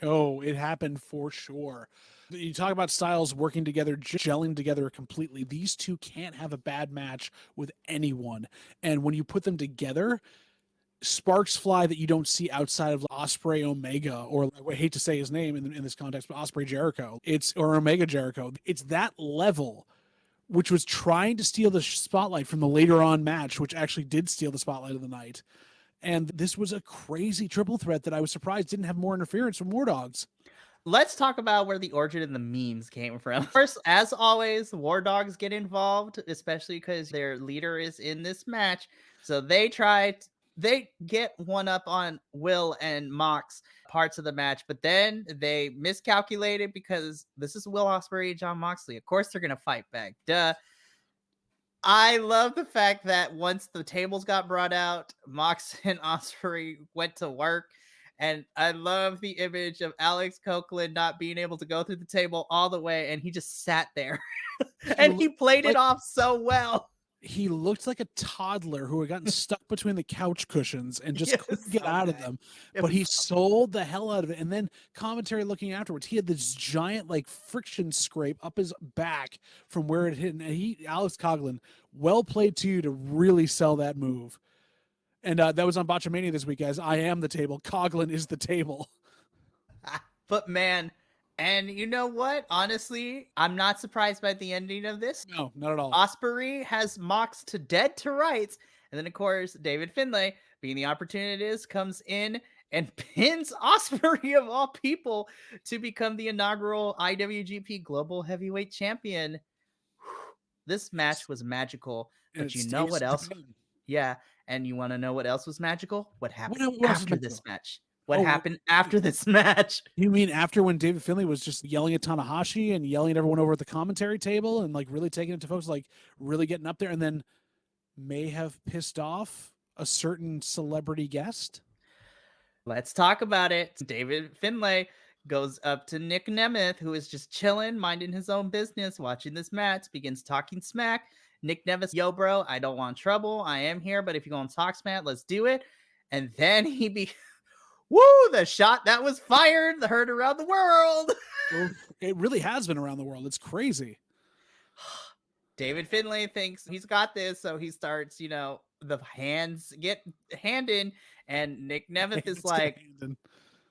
Oh, it happened for sure. You talk about styles working together, gelling together completely. These two can't have a bad match with anyone. And when you put them together, sparks fly that you don't see outside of Ospreay Omega, or I hate to say his name in this context, but Ospreay Jericho. Or Omega Jericho. It's that level, which was trying to steal the spotlight from the later on match, which actually did steal the spotlight of the night. And this was a crazy triple threat that I was surprised didn't have more interference from War Dogs. Let's talk about where the origin of the memes came from. First, as always, War Dogs get involved, especially because their leader is in this match. So they get one up on Will and Mox parts of the match, but then they miscalculated because this is Will Ospreay and Jon Moxley. Of course, they're going to fight back. Duh. I love the fact that once the tables got brought out, Mox and Ospreay went to work. And I love the image of Alex Coughlin not being able to go through the table all the way, and he just sat there. And he played it off so well. He looked like a toddler who had gotten stuck between the couch cushions and just couldn't get out of them. But he sold the hell out of it. And then commentary looking afterwards, he had this giant like friction scrape up his back from where it hit. And Alex Coughlin, well played to you to really sell that move. And that was on Botchamania this week, guys. I am the table. Coughlin is the table. But man, and you know what? Honestly, I'm not surprised by the ending of this. No, not at all. Ospreay has Mox to dead to rights. And then, of course, David Finlay, being the opportunist, comes in and pins Ospreay, of all people, to become the inaugural IWGP Global Heavyweight Champion. This match was magical. But you know what else? Yeah. And you want to know what else was magical? What happened after this match? What happened after this match? You mean after when David Finlay was just yelling at Tanahashi and yelling at everyone over at the commentary table and like really taking it to folks, like really getting up there, and then may have pissed off a certain celebrity guest? Let's talk about it. David Finlay goes up to Nick Nemeth, who is just chilling, minding his own business, watching this match, begins talking smack. Nick Nemeth, yo, bro, I don't want trouble. I am here, but if you're going to talk smack, let's do it. And then woo, the shot that was fired, heard around the world. It really has been around the world. It's crazy. David Finlay thinks he's got this, so he starts, the hands get handed, and Nick Nemeth is like,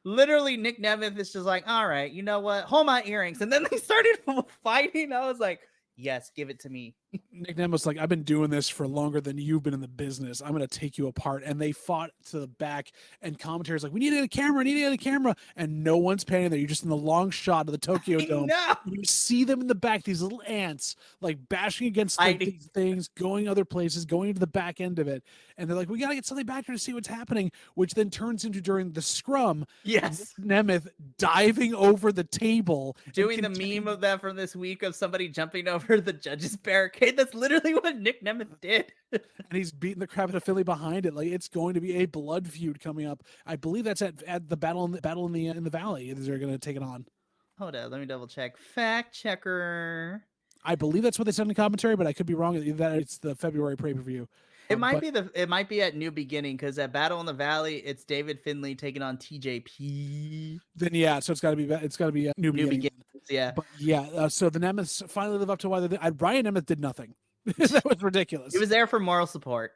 literally, Nick Nemeth is just like, all right, you know what? Hold my earrings. And then they started fighting. I was like, yes, give it to me. Nick Nemeth was like, I've been doing this for longer than you've been in the business. I'm going to take you apart. And they fought to the back, and commentators like, we need to get a camera. And no one's paying there. You're just in the long shot of the Tokyo Dome. You see them in the back, these little ants, like bashing against these things, going other places, going to the back end of it. And they're like, we got to get something back here to see what's happening, which then turns into, during the scrum, yes, Nemeth diving over the table. Doing the meme of that from this week of somebody jumping over the judge's barricade. That's literally what Nick Nemeth did. And he's beating the crap out of Philly behind it. Like, it's going to be a blood feud coming up. I believe that's at the battle in the valley. They're going to take it on. Hold on, let me double check. Fact checker. I believe that's what they said in the commentary, but I could be wrong. That it's the February pay-per-view. It might be at New Beginning, because at Battle in the Valley, it's David Finlay taking on TJP. Then yeah, so it's got to be New Beginning. Yeah, but yeah. So the Nemeths finally live up to why Brian Nemeth did nothing. That was ridiculous. He was there for moral support.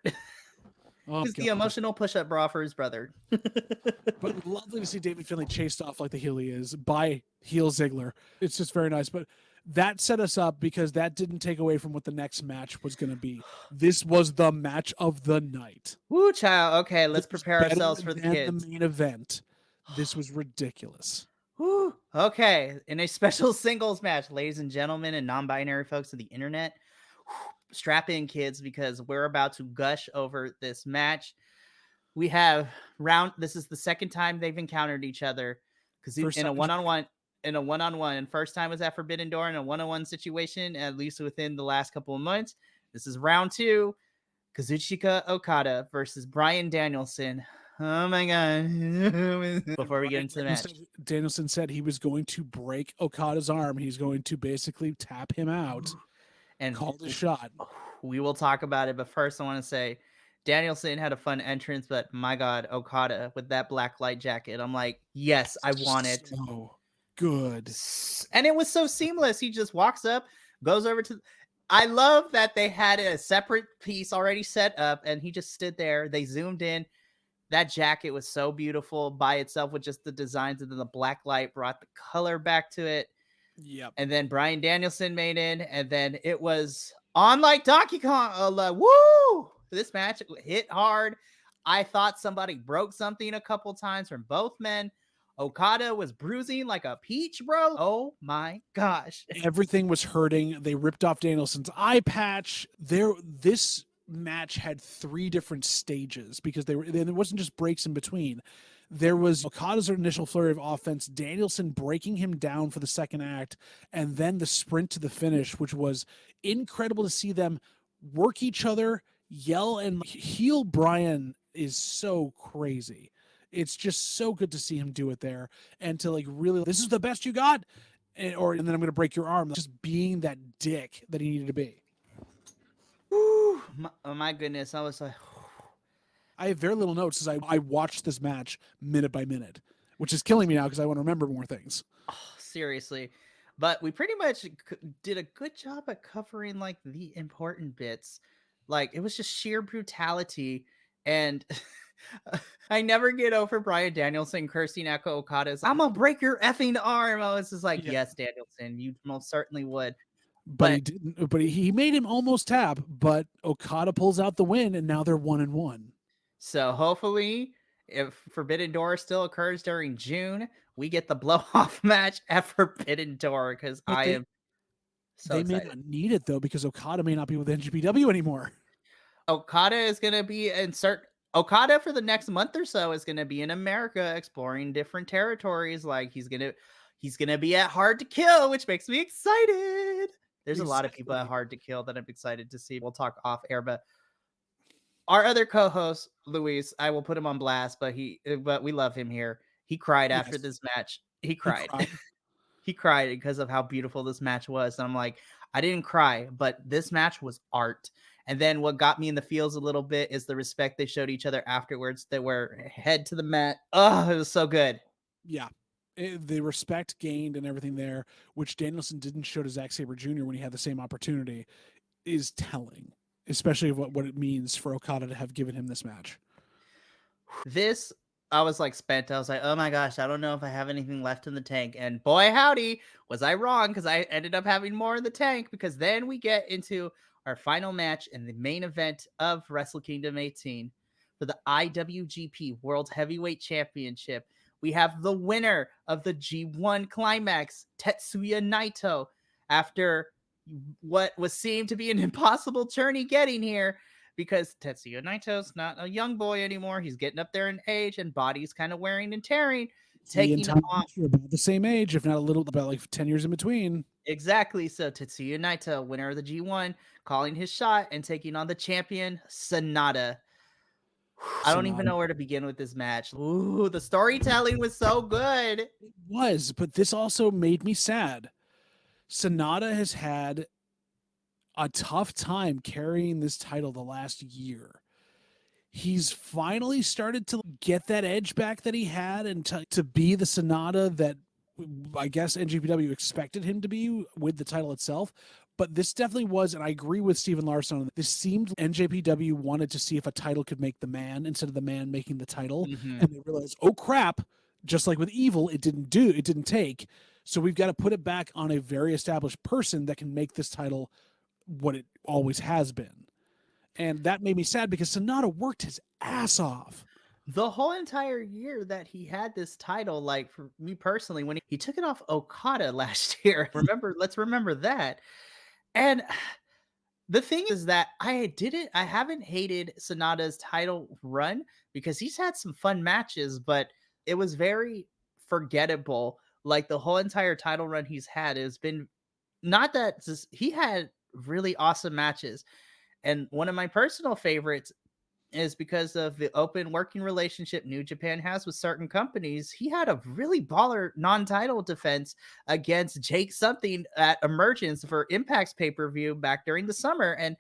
He's the emotional push-up bra for his brother. But lovely to see David Finlay chased off like the heel he is by heel Ziggler. It's just very nice. But that set us up because that didn't take away from what the next match was going to be. This was the match of the night. Woo, child. Okay, let's prepare Better ourselves for the than kids. the main event. This was ridiculous. Woo. Okay, in a special singles match, ladies and gentlemen and non-binary folks of the internet, strap in, kids, because we're about to gush over this match. We have this is the second time they've encountered each other, because in a one-on-one, first time was at Forbidden Door in a one-on-one situation, at least within the last couple of months. This is round 2, Kazuchika Okada versus Bryan Danielson. Oh my god. Before we get into the match, Danielson said he was going to break Okada's arm. He's going to basically tap him out and call the shot. We will talk about it, but first I want to say Danielson had a fun entrance, but my god, Okada with that black light jacket. I'm like, yes, I want it. So good. And it was so seamless. He just walks up, goes over to... I love that they had a separate piece already set up, and he just stood there. They zoomed in. That jacket was so beautiful by itself with just the designs, and then the black light brought the color back to it. Yep. And then Bryan Danielson made in, and then it was on like Donkey Kong. Woo! This match hit hard. I thought somebody broke something a couple times from both men. Okada was bruising like a peach, bro. Oh my gosh. Everything was hurting. They ripped off Danielson's eye patch. This match had 3 different stages because there wasn't just breaks in between. There was Okada's initial flurry of offense, Danielson breaking him down for the second act, and then the sprint to the finish, which was incredible to see them work each other, yell, and heel. Bryan is so crazy. It's just so good to see him do it there, and to like really, this is the best you got, and then I'm going to break your arm. Just being that dick that he needed to be. Woo, my goodness, I was like, I have very little notes as I watched this match minute by minute, which is killing me now because I want to remember more things. Oh, seriously. But we pretty much did a good job at covering like the important bits. Like, it was just sheer brutality, and I never get over Bryan Danielson cursing at Okada's, I'm gonna break your effing arm. I was just like, yes, Danielson, you most certainly would. But he didn't. But he made him almost tap. But Okada pulls out the win, and now they're 1-1. So hopefully, if Forbidden Door still occurs during June, we get the blow-off match at Forbidden Door, because I am so excited. May not need it, though, because Okada may not be with NJPW anymore. Okada is going to be Okada for the next month or so is going to be in America exploring different territories. Like, he's going to be at Hard to Kill, which makes me excited. There's a lot of people at Hard to Kill that I'm excited to see. We'll talk off air, but our other co-host, Luis, I will put him on blast, but we love him here. He cried after this match. He cried. He cried because of how beautiful this match was. And I'm like, I didn't cry, but this match was art. And then what got me in the feels a little bit is the respect they showed each other afterwards. They were head to the mat. Oh, it was so good. Yeah. The respect gained and everything there, which Danielson didn't show to Zack Sabre Jr. when he had the same opportunity, is telling, especially of what it means for Okada to have given him this match. This, I was like spent. I was like, oh my gosh, I don't know if I have anything left in the tank. And boy, howdy, was I wrong, because I ended up having more in the tank, because then we get into our final match in the main event of Wrestle Kingdom 18 for the IWGP World Heavyweight Championship. We have the winner of the G1 Climax, Tetsuya Naito, after what was seemed to be an impossible journey getting here, because Tetsuya Naito's not a young boy anymore. He's getting up there in age, and body's kind of wearing and tearing. Taking on about the same age, if not a little, about like 10 years in between. Exactly. So Tetsuya Naito, winner of the G1, calling his shot and taking on the champion, Sonata. I don't even know where to begin with this match. Ooh, the storytelling was so good. It was, but this also made me sad. Sonata has had a tough time carrying this title the last year. He's finally started to get that edge back that he had, and to be the Sonata that I guess NJPW expected him to be with the title itself. But this definitely was, and I agree with Steven Larson, this seemed NJPW wanted to see if a title could make the man instead of the man making the title. Mm-hmm. And they realized, oh crap, just like with Evil, it didn't take. So we've got to put it back on a very established person that can make this title what it always has been. And that made me sad because Sonata worked his ass off. The whole entire year that he had this title, like for me personally, when he took it off Okada last year, let's remember that. And the thing is that I haven't hated Sonata's title run because he's had some fun matches, but it was very forgettable. Like the whole entire title run he's had has been not that he had really awesome matches. And one of my personal favorites is because of the open working relationship New Japan has with certain companies. He had a really baller non-title defense against Jake something at Emergence for Impact's pay-per-view back during the summer, and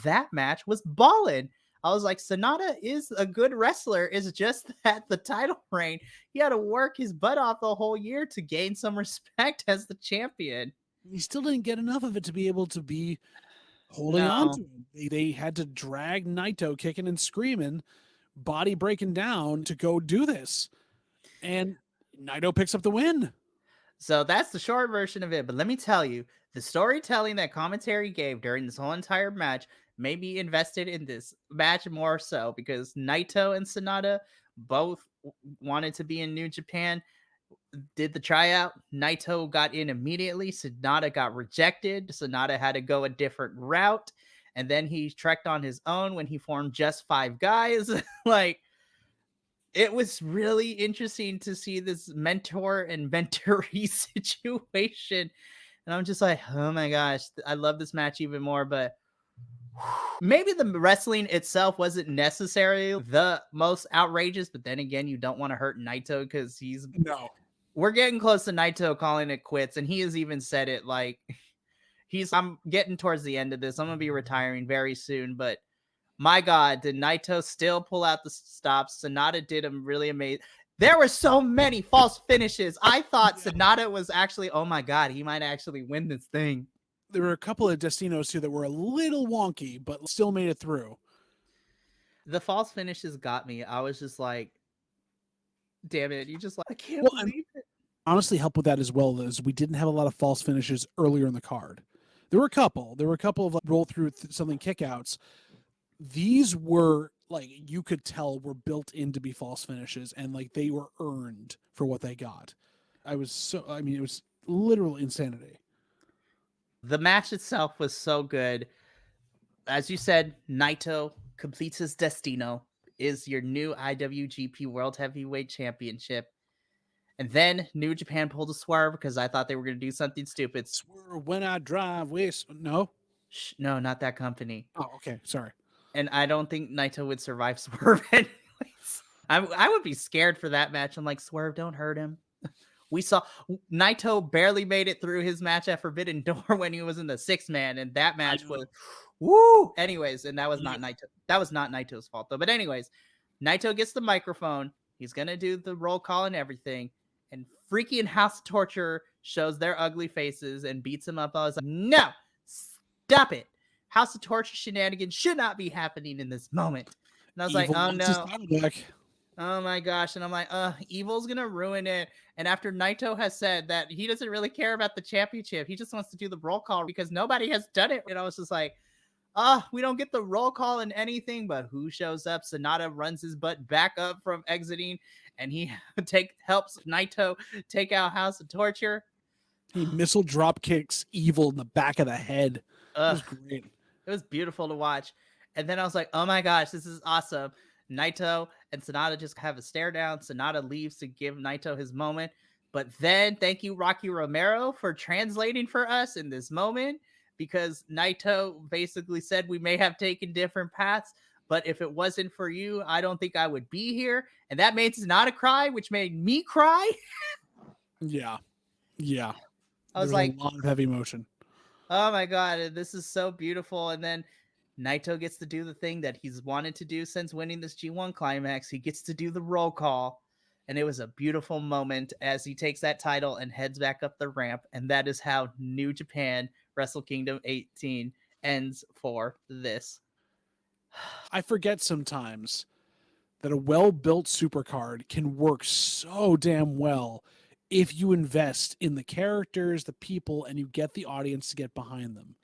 that match was ballin'. I was like, Sonata is a good wrestler. It's just that the title reign, he had to work his butt off the whole year to gain some respect as the champion. He still didn't get enough of it to be able to be holding on to him. They had to drag Naito kicking and screaming, body breaking down to go do this. And Naito picks up the win. So that's the short version of it. But let me tell you, the storytelling that commentary gave during this whole entire match made me invested in this match more so because Naito and Sonata both wanted to be in New Japan. Did the tryout. Naito got in immediately. Sonata got rejected. Sonata had to go a different route. And then he trekked on his own when he formed Just Five Guys. Like, it was really interesting to see this mentor and mentoree situation. And I'm just like, oh my gosh, I love this match even more. But maybe the wrestling itself wasn't necessarily the most outrageous. But then again, you don't want to hurt Naito because we're getting close to Naito calling it quits, and he has even said it like I'm getting towards the end of this. I'm gonna be retiring very soon, but my God, did Naito still pull out the stops? Sonata did him really amazing. There were so many false finishes. I thought Sonata was actually, oh my God, he might actually win this thing. There were a couple of Destinos too that were a little wonky, but still made it through. The false finishes got me. I was just like, damn it, I can't believe it. Honestly, help with that as well as we didn't have a lot of false finishes earlier in the card. There were a couple of like roll through something kickouts. These were like, you could tell were built in to be false finishes, and like they were earned for what they got. It was literal insanity. The match itself was so good. As you said, Naito completes his destino, is your new IWGP World Heavyweight Championship. And then New Japan pulled a swerve because I thought they were going to do something stupid. Swerve when I drive west. No? No, not that company. Oh, okay. Sorry. And I don't think Naito would survive Swerve anyways. I would be scared for that match. I'm like, Swerve, don't hurt him. We saw Naito barely made it through his match at Forbidden Door when he was in the 6-man, and that match was woo. Anyways, and that was not Naito. That was not Naito's fault though. But anyways, Naito gets the microphone. He's gonna do the roll call and everything, and freaking House of Torture shows their ugly faces and beats him up. I was like, no, stop it. House of Torture shenanigans should not be happening in this moment. And I was like, oh no. Oh my gosh. And I'm like, Evil's going to ruin it. And after Naito has said that he doesn't really care about the championship, he just wants to do the roll call because nobody has done it. And I was just like, we don't get the roll call in anything, but who shows up? Sonata runs his butt back up from exiting, and he helps Naito take out House of Torture. He missile drop kicks Evil in the back of the head. It was great. It was beautiful to watch. And then I was like, oh my gosh, this is awesome. Naito and Sonata just have a stare down. Sonata leaves to give Naito his moment. But then thank you, Rocky Romero, for translating for us in this moment, because Naito basically said we may have taken different paths, but if it wasn't for you, I don't think I would be here. And that made Sonata cry, which made me cry. Yeah. I was like, a lot of heavy emotion. Oh my God, this is so beautiful. And then Naito gets to do the thing that he's wanted to do since winning this G1 climax. He gets to do the roll call. And it was a beautiful moment as he takes that title and heads back up the ramp. And that is how New Japan Wrestle Kingdom 18 ends for this. I forget sometimes that a well-built supercard can work so damn well if you invest in the characters, the people, and you get the audience to get behind them.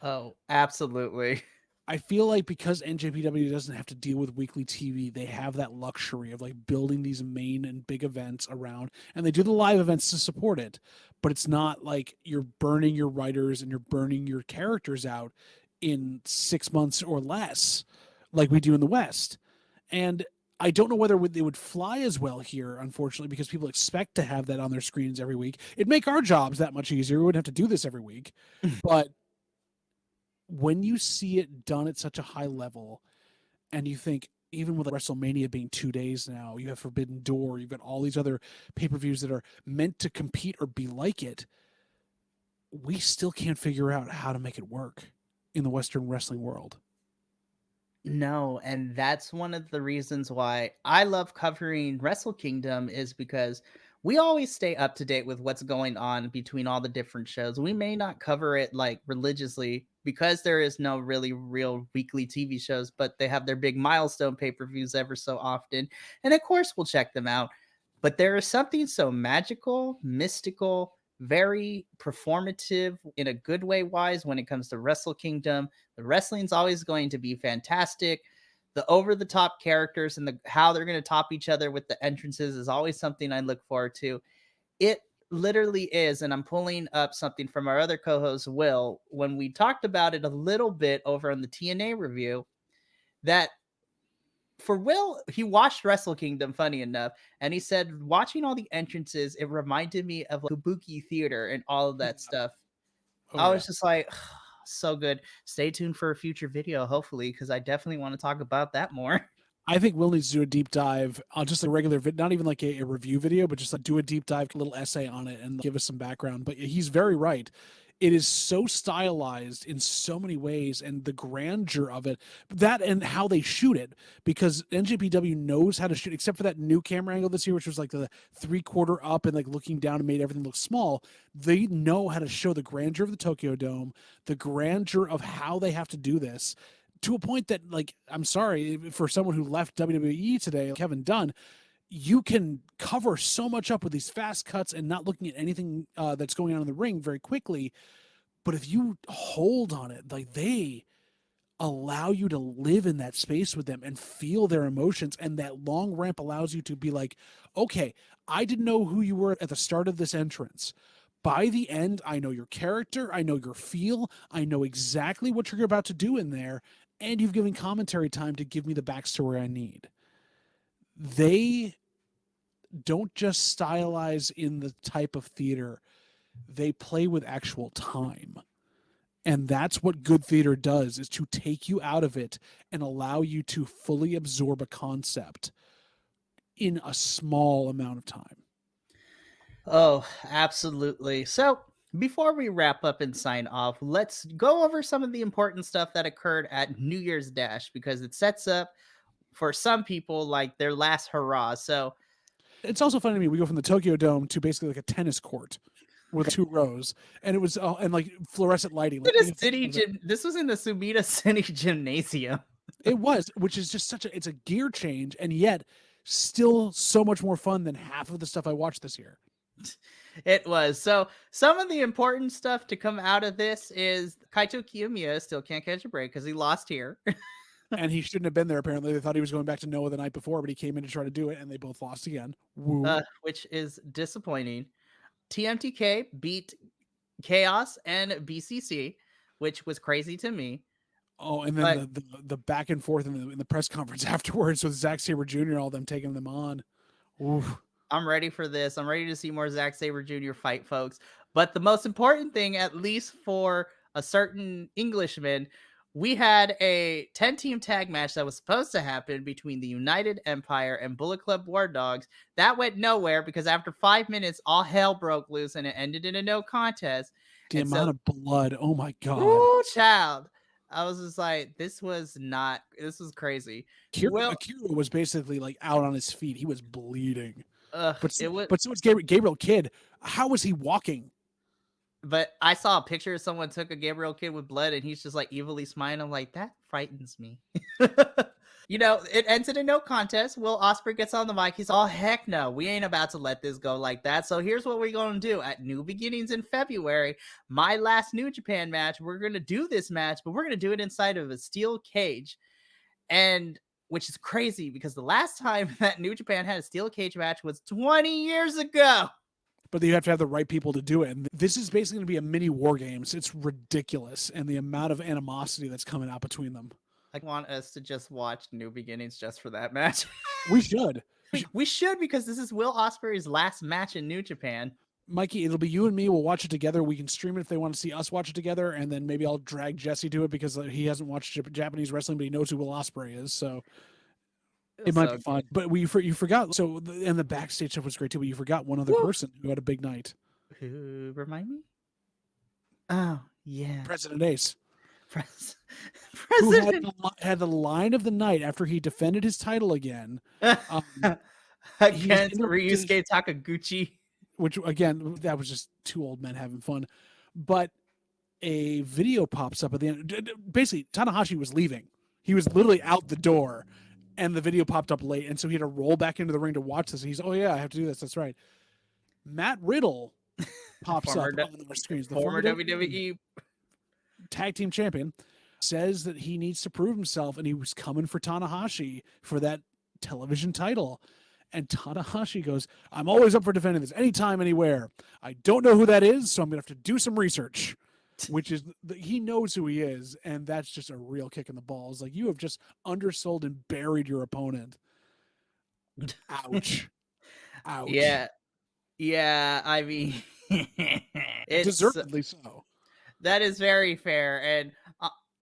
Oh, absolutely. I feel like because NJPW doesn't have to deal with weekly TV, they have that luxury of like building these main and big events around, and they do the live events to support it. But it's not like you're burning your writers and you're burning your characters out in 6 months or less, like we do in the West. And I don't know whether they would fly as well here, unfortunately, because people expect to have that on their screens every week. It'd make our jobs that much easier. We wouldn't have to do this every week. But when you see it done at such a high level, and you think, even with WrestleMania being 2 days now, you have Forbidden Door, you've got all these other pay-per-views that are meant to compete or be like it, we still can't figure out how to make it work in the Western wrestling world. No, and that's one of the reasons why I love covering Wrestle Kingdom, is because we always stay up to date with what's going on between all the different shows. We may not cover it like religiously because there is no really real weekly TV shows, but they have their big milestone pay-per-views ever so often. And of course we'll check them out. But there is something so magical, mystical, very performative in a good way wise when it comes to Wrestle Kingdom. The wrestling's always going to be fantastic. The over the top characters and how they're going to top each other with the entrances is always something I look forward to. It literally is, and I'm pulling up something from our other co-host Will when we talked about it a little bit over on the TNA review, that for Will, he watched Wrestle Kingdom, funny enough, and he said watching all the entrances, it reminded me of like kabuki theater and all of that stuff. I was just like, so good. Stay tuned for a future video, hopefully, because I definitely want to talk about that more. I think Will needs to do a deep dive on just a regular not even like a review video, but just like do a deep dive, little essay on it and give us some background. But he's very right. It is so stylized in so many ways, and the grandeur of it, that and how they shoot it, because NJPW knows how to shoot, except for that new camera angle this year, which was like the 3/4 up and like looking down and made everything look small. They know how to show the grandeur of the Tokyo Dome, the grandeur of how they have to do this, to a point that, like, I'm sorry for someone who left WWE today, Kevin Dunn, you can cover so much up with these fast cuts and not looking at anything that's going on in the ring very quickly. But if you hold on it, like, they allow you to live in that space with them and feel their emotions. And that long ramp allows you to be like, okay, I didn't know who you were at the start of this entrance. By the end, I know your character, I know your feel, I know exactly what you're about to do in there, and you've given commentary time to give me the backstory I need. They don't just stylize in the type of theater, they play with actual time. And that's what good theater does, is to take you out of it and allow you to fully absorb a concept in a small amount of time. Oh, absolutely. So before we wrap up and sign off, let's go over some of the important stuff that occurred at New Year's Dash, because it sets up for some people like their last hurrah. So it's also funny to me, we go from the Tokyo Dome to basically like a tennis court with 2 rows, and it was and like fluorescent lighting. Like, this was in the Sumida City Gymnasium. It was, which is just it's a gear change, and yet still so much more fun than half of the stuff I watched this year. It was. So some of the important stuff to come out of this is Kaito Kiyomiya still can't catch a break because he lost here. And he shouldn't have been there, apparently. They thought he was going back to Noah the night before, but he came in to try to do it, and they both lost again. Which is disappointing. TMTK beat Chaos and BCC, which was crazy to me. Oh, and then the back and forth in the press conference afterwards with Zack Sabre Jr., all them taking them on. Oof. I'm ready for this. I'm ready to see more Zack Sabre Jr. fight, folks. But the most important thing, at least for a certain Englishman, we had a 10-team tag match that was supposed to happen between the United Empire and Bullet Club War Dogs. That went nowhere because after 5 minutes, all hell broke loose and it ended in a no contest. The amount of blood. Oh, my God. Ooh, child. I was just like, this was crazy. Akira was basically like out on his feet. He was bleeding. But so was Gabriel Kidd. How was he walking? But I saw a picture of someone took a Gabriel Kidd with blood, and he's just like evilly smiling. I'm like, that frightens me. It ends in a no contest. Will Ospreay gets on the mic. He's all, heck no, we ain't about to let this go like that. So here's what we're going to do. At New Beginnings in February, my last New Japan match, we're going to do this match, but we're going to do it inside of a steel cage. And which is crazy because the last time that New Japan had a steel cage match was 20 years ago. But you have to have the right people to do it. And this is basically going to be a mini War Games. It's ridiculous. And the amount of animosity that's coming out between them. I want us to just watch New Beginnings just for that match. We should. We should, because this is Will Ospreay's last match in New Japan. Mikey, it'll be you and me. We'll watch it together. We can stream it if they want to see us watch it together. And then maybe I'll drag Jesse to it because he hasn't watched Japanese wrestling, but he knows who Will Ospreay is. So it might be fun. But you forgot. So, and the backstage stuff was great too, but you forgot one other person who had a big night. Who, remind me? Oh, yeah. President Ace. President Who had the line of the night after he defended his title again. Against Ryusuke Takaguchi. Which, again, that was just two old men having fun. But a video pops up at the end. Basically, Tanahashi was leaving. He was literally out the door, and the video popped up late. And so he had to roll back into the ring to watch this. And he's, oh, yeah, I have to do this. That's right. Matt Riddle pops up on the screens. The former WWE tag team champion says that he needs to prove himself, and he was coming for Tanahashi for that television title. And Tanahashi goes, I'm always up for defending this anytime, anywhere. I don't know who that is, so I'm going to have to do some research, which is he knows who he is. And that's just a real kick in the balls. Like, you have just undersold and buried your opponent. Ouch. Ouch. Yeah. I mean, it's deservedly so. That is very fair. And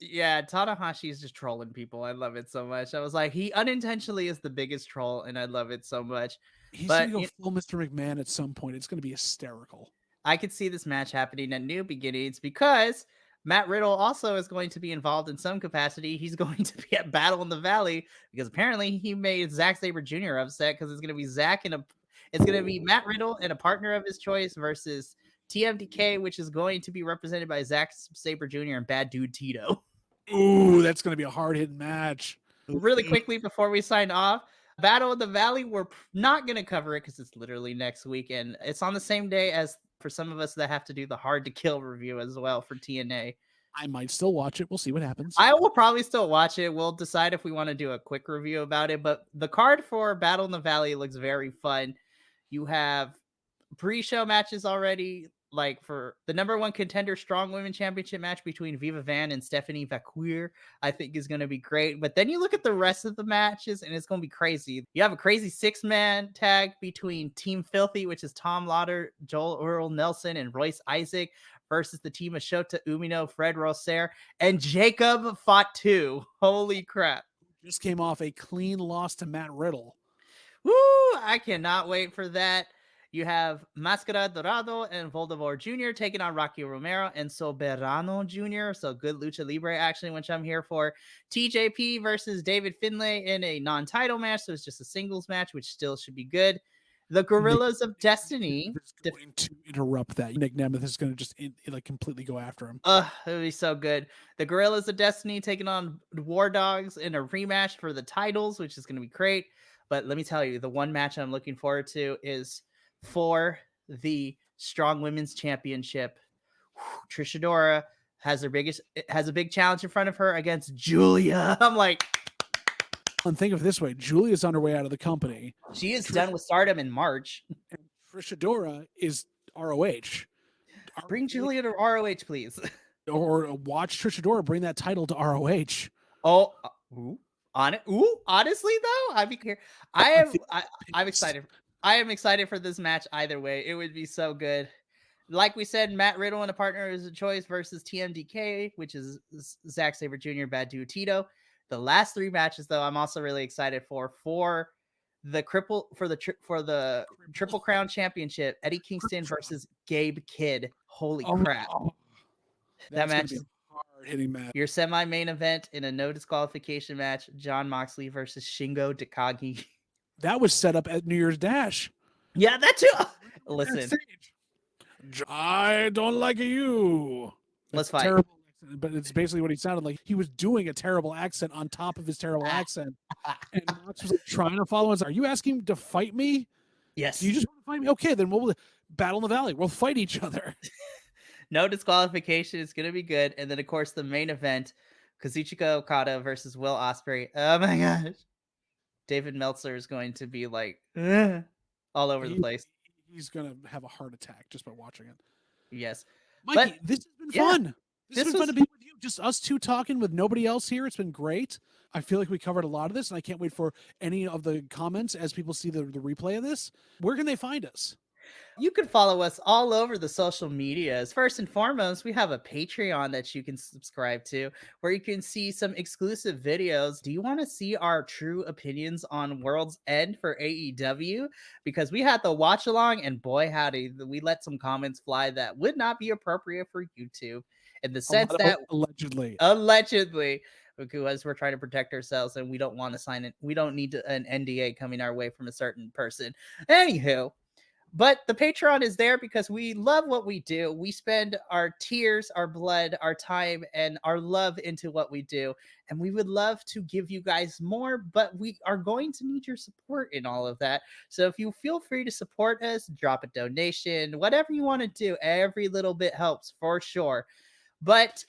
Tanahashi is just trolling people. I love it so much. I was like, he unintentionally is the biggest troll, and I love it so much. He's going to go full Mr. McMahon at some point. It's going to be hysterical. I could see this match happening at New Beginnings because Matt Riddle also is going to be involved in some capacity. He's going to be at Battle in the Valley because apparently he made Zack Sabre Jr. upset because it's going to be it's going to be Matt Riddle and a partner of his choice versus TMDK, which is going to be represented by Zack Sabre Jr. and Bad Dude Tito. Ooh, that's going to be a hard-hitting match. Really quickly before we sign off, Battle of the Valley, we're not going to cover it because it's literally next week, and it's on the same day as for some of us that have to do the Hard to Kill review as well for TNA. I might still watch it. We'll see what happens. I will probably still watch it. We'll decide if we want to do a quick review about it, but the card for Battle in the Valley looks very fun. You have pre-show matches already, like for the number one contender strong women championship match between Viva Van and Stephanie Vaquer, I think is going to be great. But then you look at the rest of the matches and it's going to be crazy. You have a crazy 6-man tag between Team Filthy, which is Tom Lauder, Joel Earl Nelson, and Royce Isaac versus the team of Shota Umino, Fred Roser, and Jacob Fatu. Holy crap. Just came off a clean loss to Matt Riddle. Woo! I cannot wait for that. You have Mascara Dorado and Voldemort Jr. taking on Rocky Romero and Soberano Jr. So good Lucha Libre action, which I'm here for. TJP versus David Finlay in a non-title match. So it's just a singles match, which still should be good. The Guerillas of Destiny. Going to interrupt that. Nick Nemeth is going to just completely go after him. It would be so good. The Guerillas of Destiny taking on War Dogs in a rematch for the titles, which is going to be great. But let me tell you, the one match I'm looking forward to is for the Strong Women's Championship. Trish Adora has a big challenge in front of her against Julia. I'm like, and think of it this way: Julia's on her way out of the company. She is done with Stardom in March. And Trish Adora is ROH. Bring Julia to ROH, please. Or watch Trish Adora bring that title to ROH. Oh, honestly though, I'm excited. I am excited for this match either way. It would be so good. Like we said, Matt Riddle and a partner is a choice versus TMDK, which is Zack Sabre Jr., Bad Dude Tito. The last 3 matches, though, I'm also really excited for the Triple Crown Championship. Eddie Kingston versus Gabe Kidd. Holy crap! That match is hard-hitting match. Your semi-main event in a no disqualification match: Jon Moxley versus Shingo Takagi. That was set up at New Year's Dash. Yeah, that too. Listen, I don't like you. Let's fight. Terrible accent, but it's basically what he sounded like. He was doing a terrible accent on top of his terrible accent, and Mox was like trying to follow us. Are you asking him to fight me? Yes. Do you just want to fight me? Okay, then we'll battle in the valley. We'll fight each other. No disqualification. It's gonna be good. And then of course the main event, Kazuchika Okada versus Will Ospreay. Oh my gosh. David Meltzer is going to be like all over the place. He's gonna have a heart attack just by watching it. Yes. Mikey, But this has been yeah, fun. This has been fun to be with you. Just us two talking with nobody else here. It's been great. I feel like we covered a lot of this, and I can't wait for any of the comments as people see the replay of this. Where can they find us? you can follow us all over the social medias. First and foremost, we have a Patreon that you can subscribe to where you can see some exclusive videos. Do you want to see our true opinions on World's End for AEW? Because we had the watch along, and boy, howdy, we let some comments fly that would not be appropriate for YouTube in the sense that allegedly, because we're trying to protect ourselves and we don't want to sign it. We don't need an NDA coming our way from a certain person. Anywho, but the Patreon is there because we love what we do. We spend our tears, our blood, our time, and our love into what we do. And we would love to give you guys more, but we are going to need your support in all of that. So if you feel free to support us, drop a donation, whatever you want to do, every little bit helps for sure. But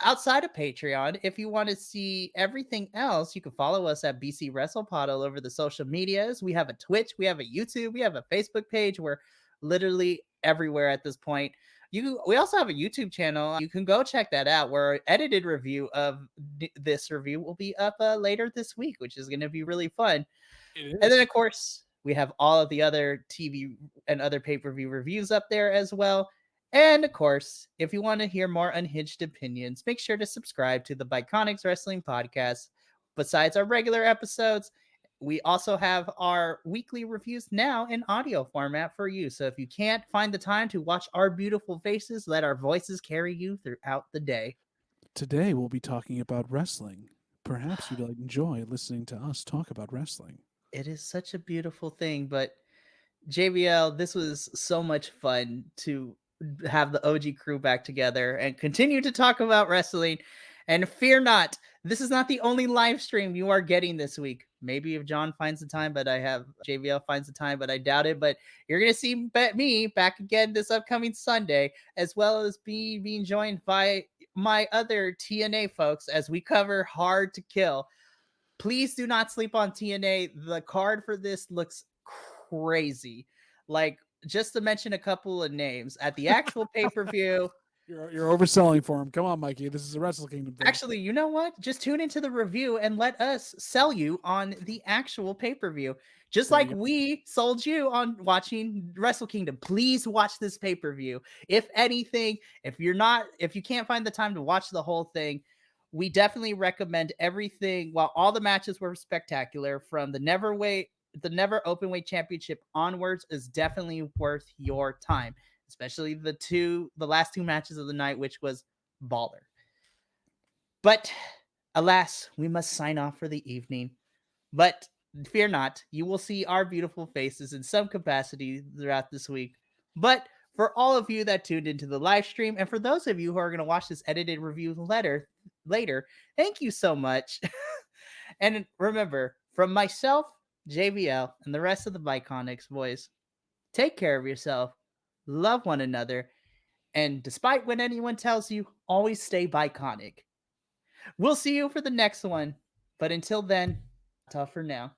outside of Patreon, if you want to see everything else, you can follow us at BC WrestlePod all over the social medias. We have a Twitch, we have a YouTube, we have a Facebook page. We're literally everywhere at this point. We also have a YouTube channel. You can go check that out, where our edited review of this review will be up later this week, which is going to be really fun. And then, of course, we have all of the other TV and other pay-per-view reviews up there as well. And of course, if you want to hear more unhinged opinions, make sure to subscribe to the Bi-Conics Wrestling Podcast. Besides our regular episodes, we also have our weekly reviews now in audio format for you. So if you can't find the time to watch our beautiful faces, let our voices carry you throughout the day. Today we'll be talking about wrestling. Perhaps you'd enjoy listening to us talk about wrestling. It is such a beautiful thing, but JBL, this was so much fun to have the OG crew back together and continue to talk about wrestling. And fear not, this is not the only live stream you are getting this week. Maybe if John finds the time, but JBL finds the time, but I doubt it. But you're going to see me back again this upcoming Sunday, as well as being joined by my other TNA folks as we cover Hard to Kill. Please do not sleep on TNA. The card for this looks crazy. Like, just to mention a couple of names, at the actual pay-per-view. You're overselling for him. Come on, Mikey. This is a Wrestle Kingdom thing. Actually, you know what? Just tune into the review and let us sell you on the actual pay-per-view. Just like we sold you on watching Wrestle Kingdom. Please watch this pay-per-view. If anything, if you can't find the time to watch the whole thing, we definitely recommend everything. While all the matches were spectacular, from the Never Openweight Championship onwards, is definitely worth your time, especially the last two matches of the night, which was baller. But alas, we must sign off for the evening. But fear not, you will see our beautiful faces in some capacity throughout this week. But for all of you that tuned into the live stream, and for those of you who are going to watch this edited review later, thank you so much. And remember, from myself, JBL, and the rest of the Bi-Conics boys, take care of yourself, love one another, and despite what anyone tells you, always stay Bi-Conic. We'll see you for the next one, but until then, tough for now.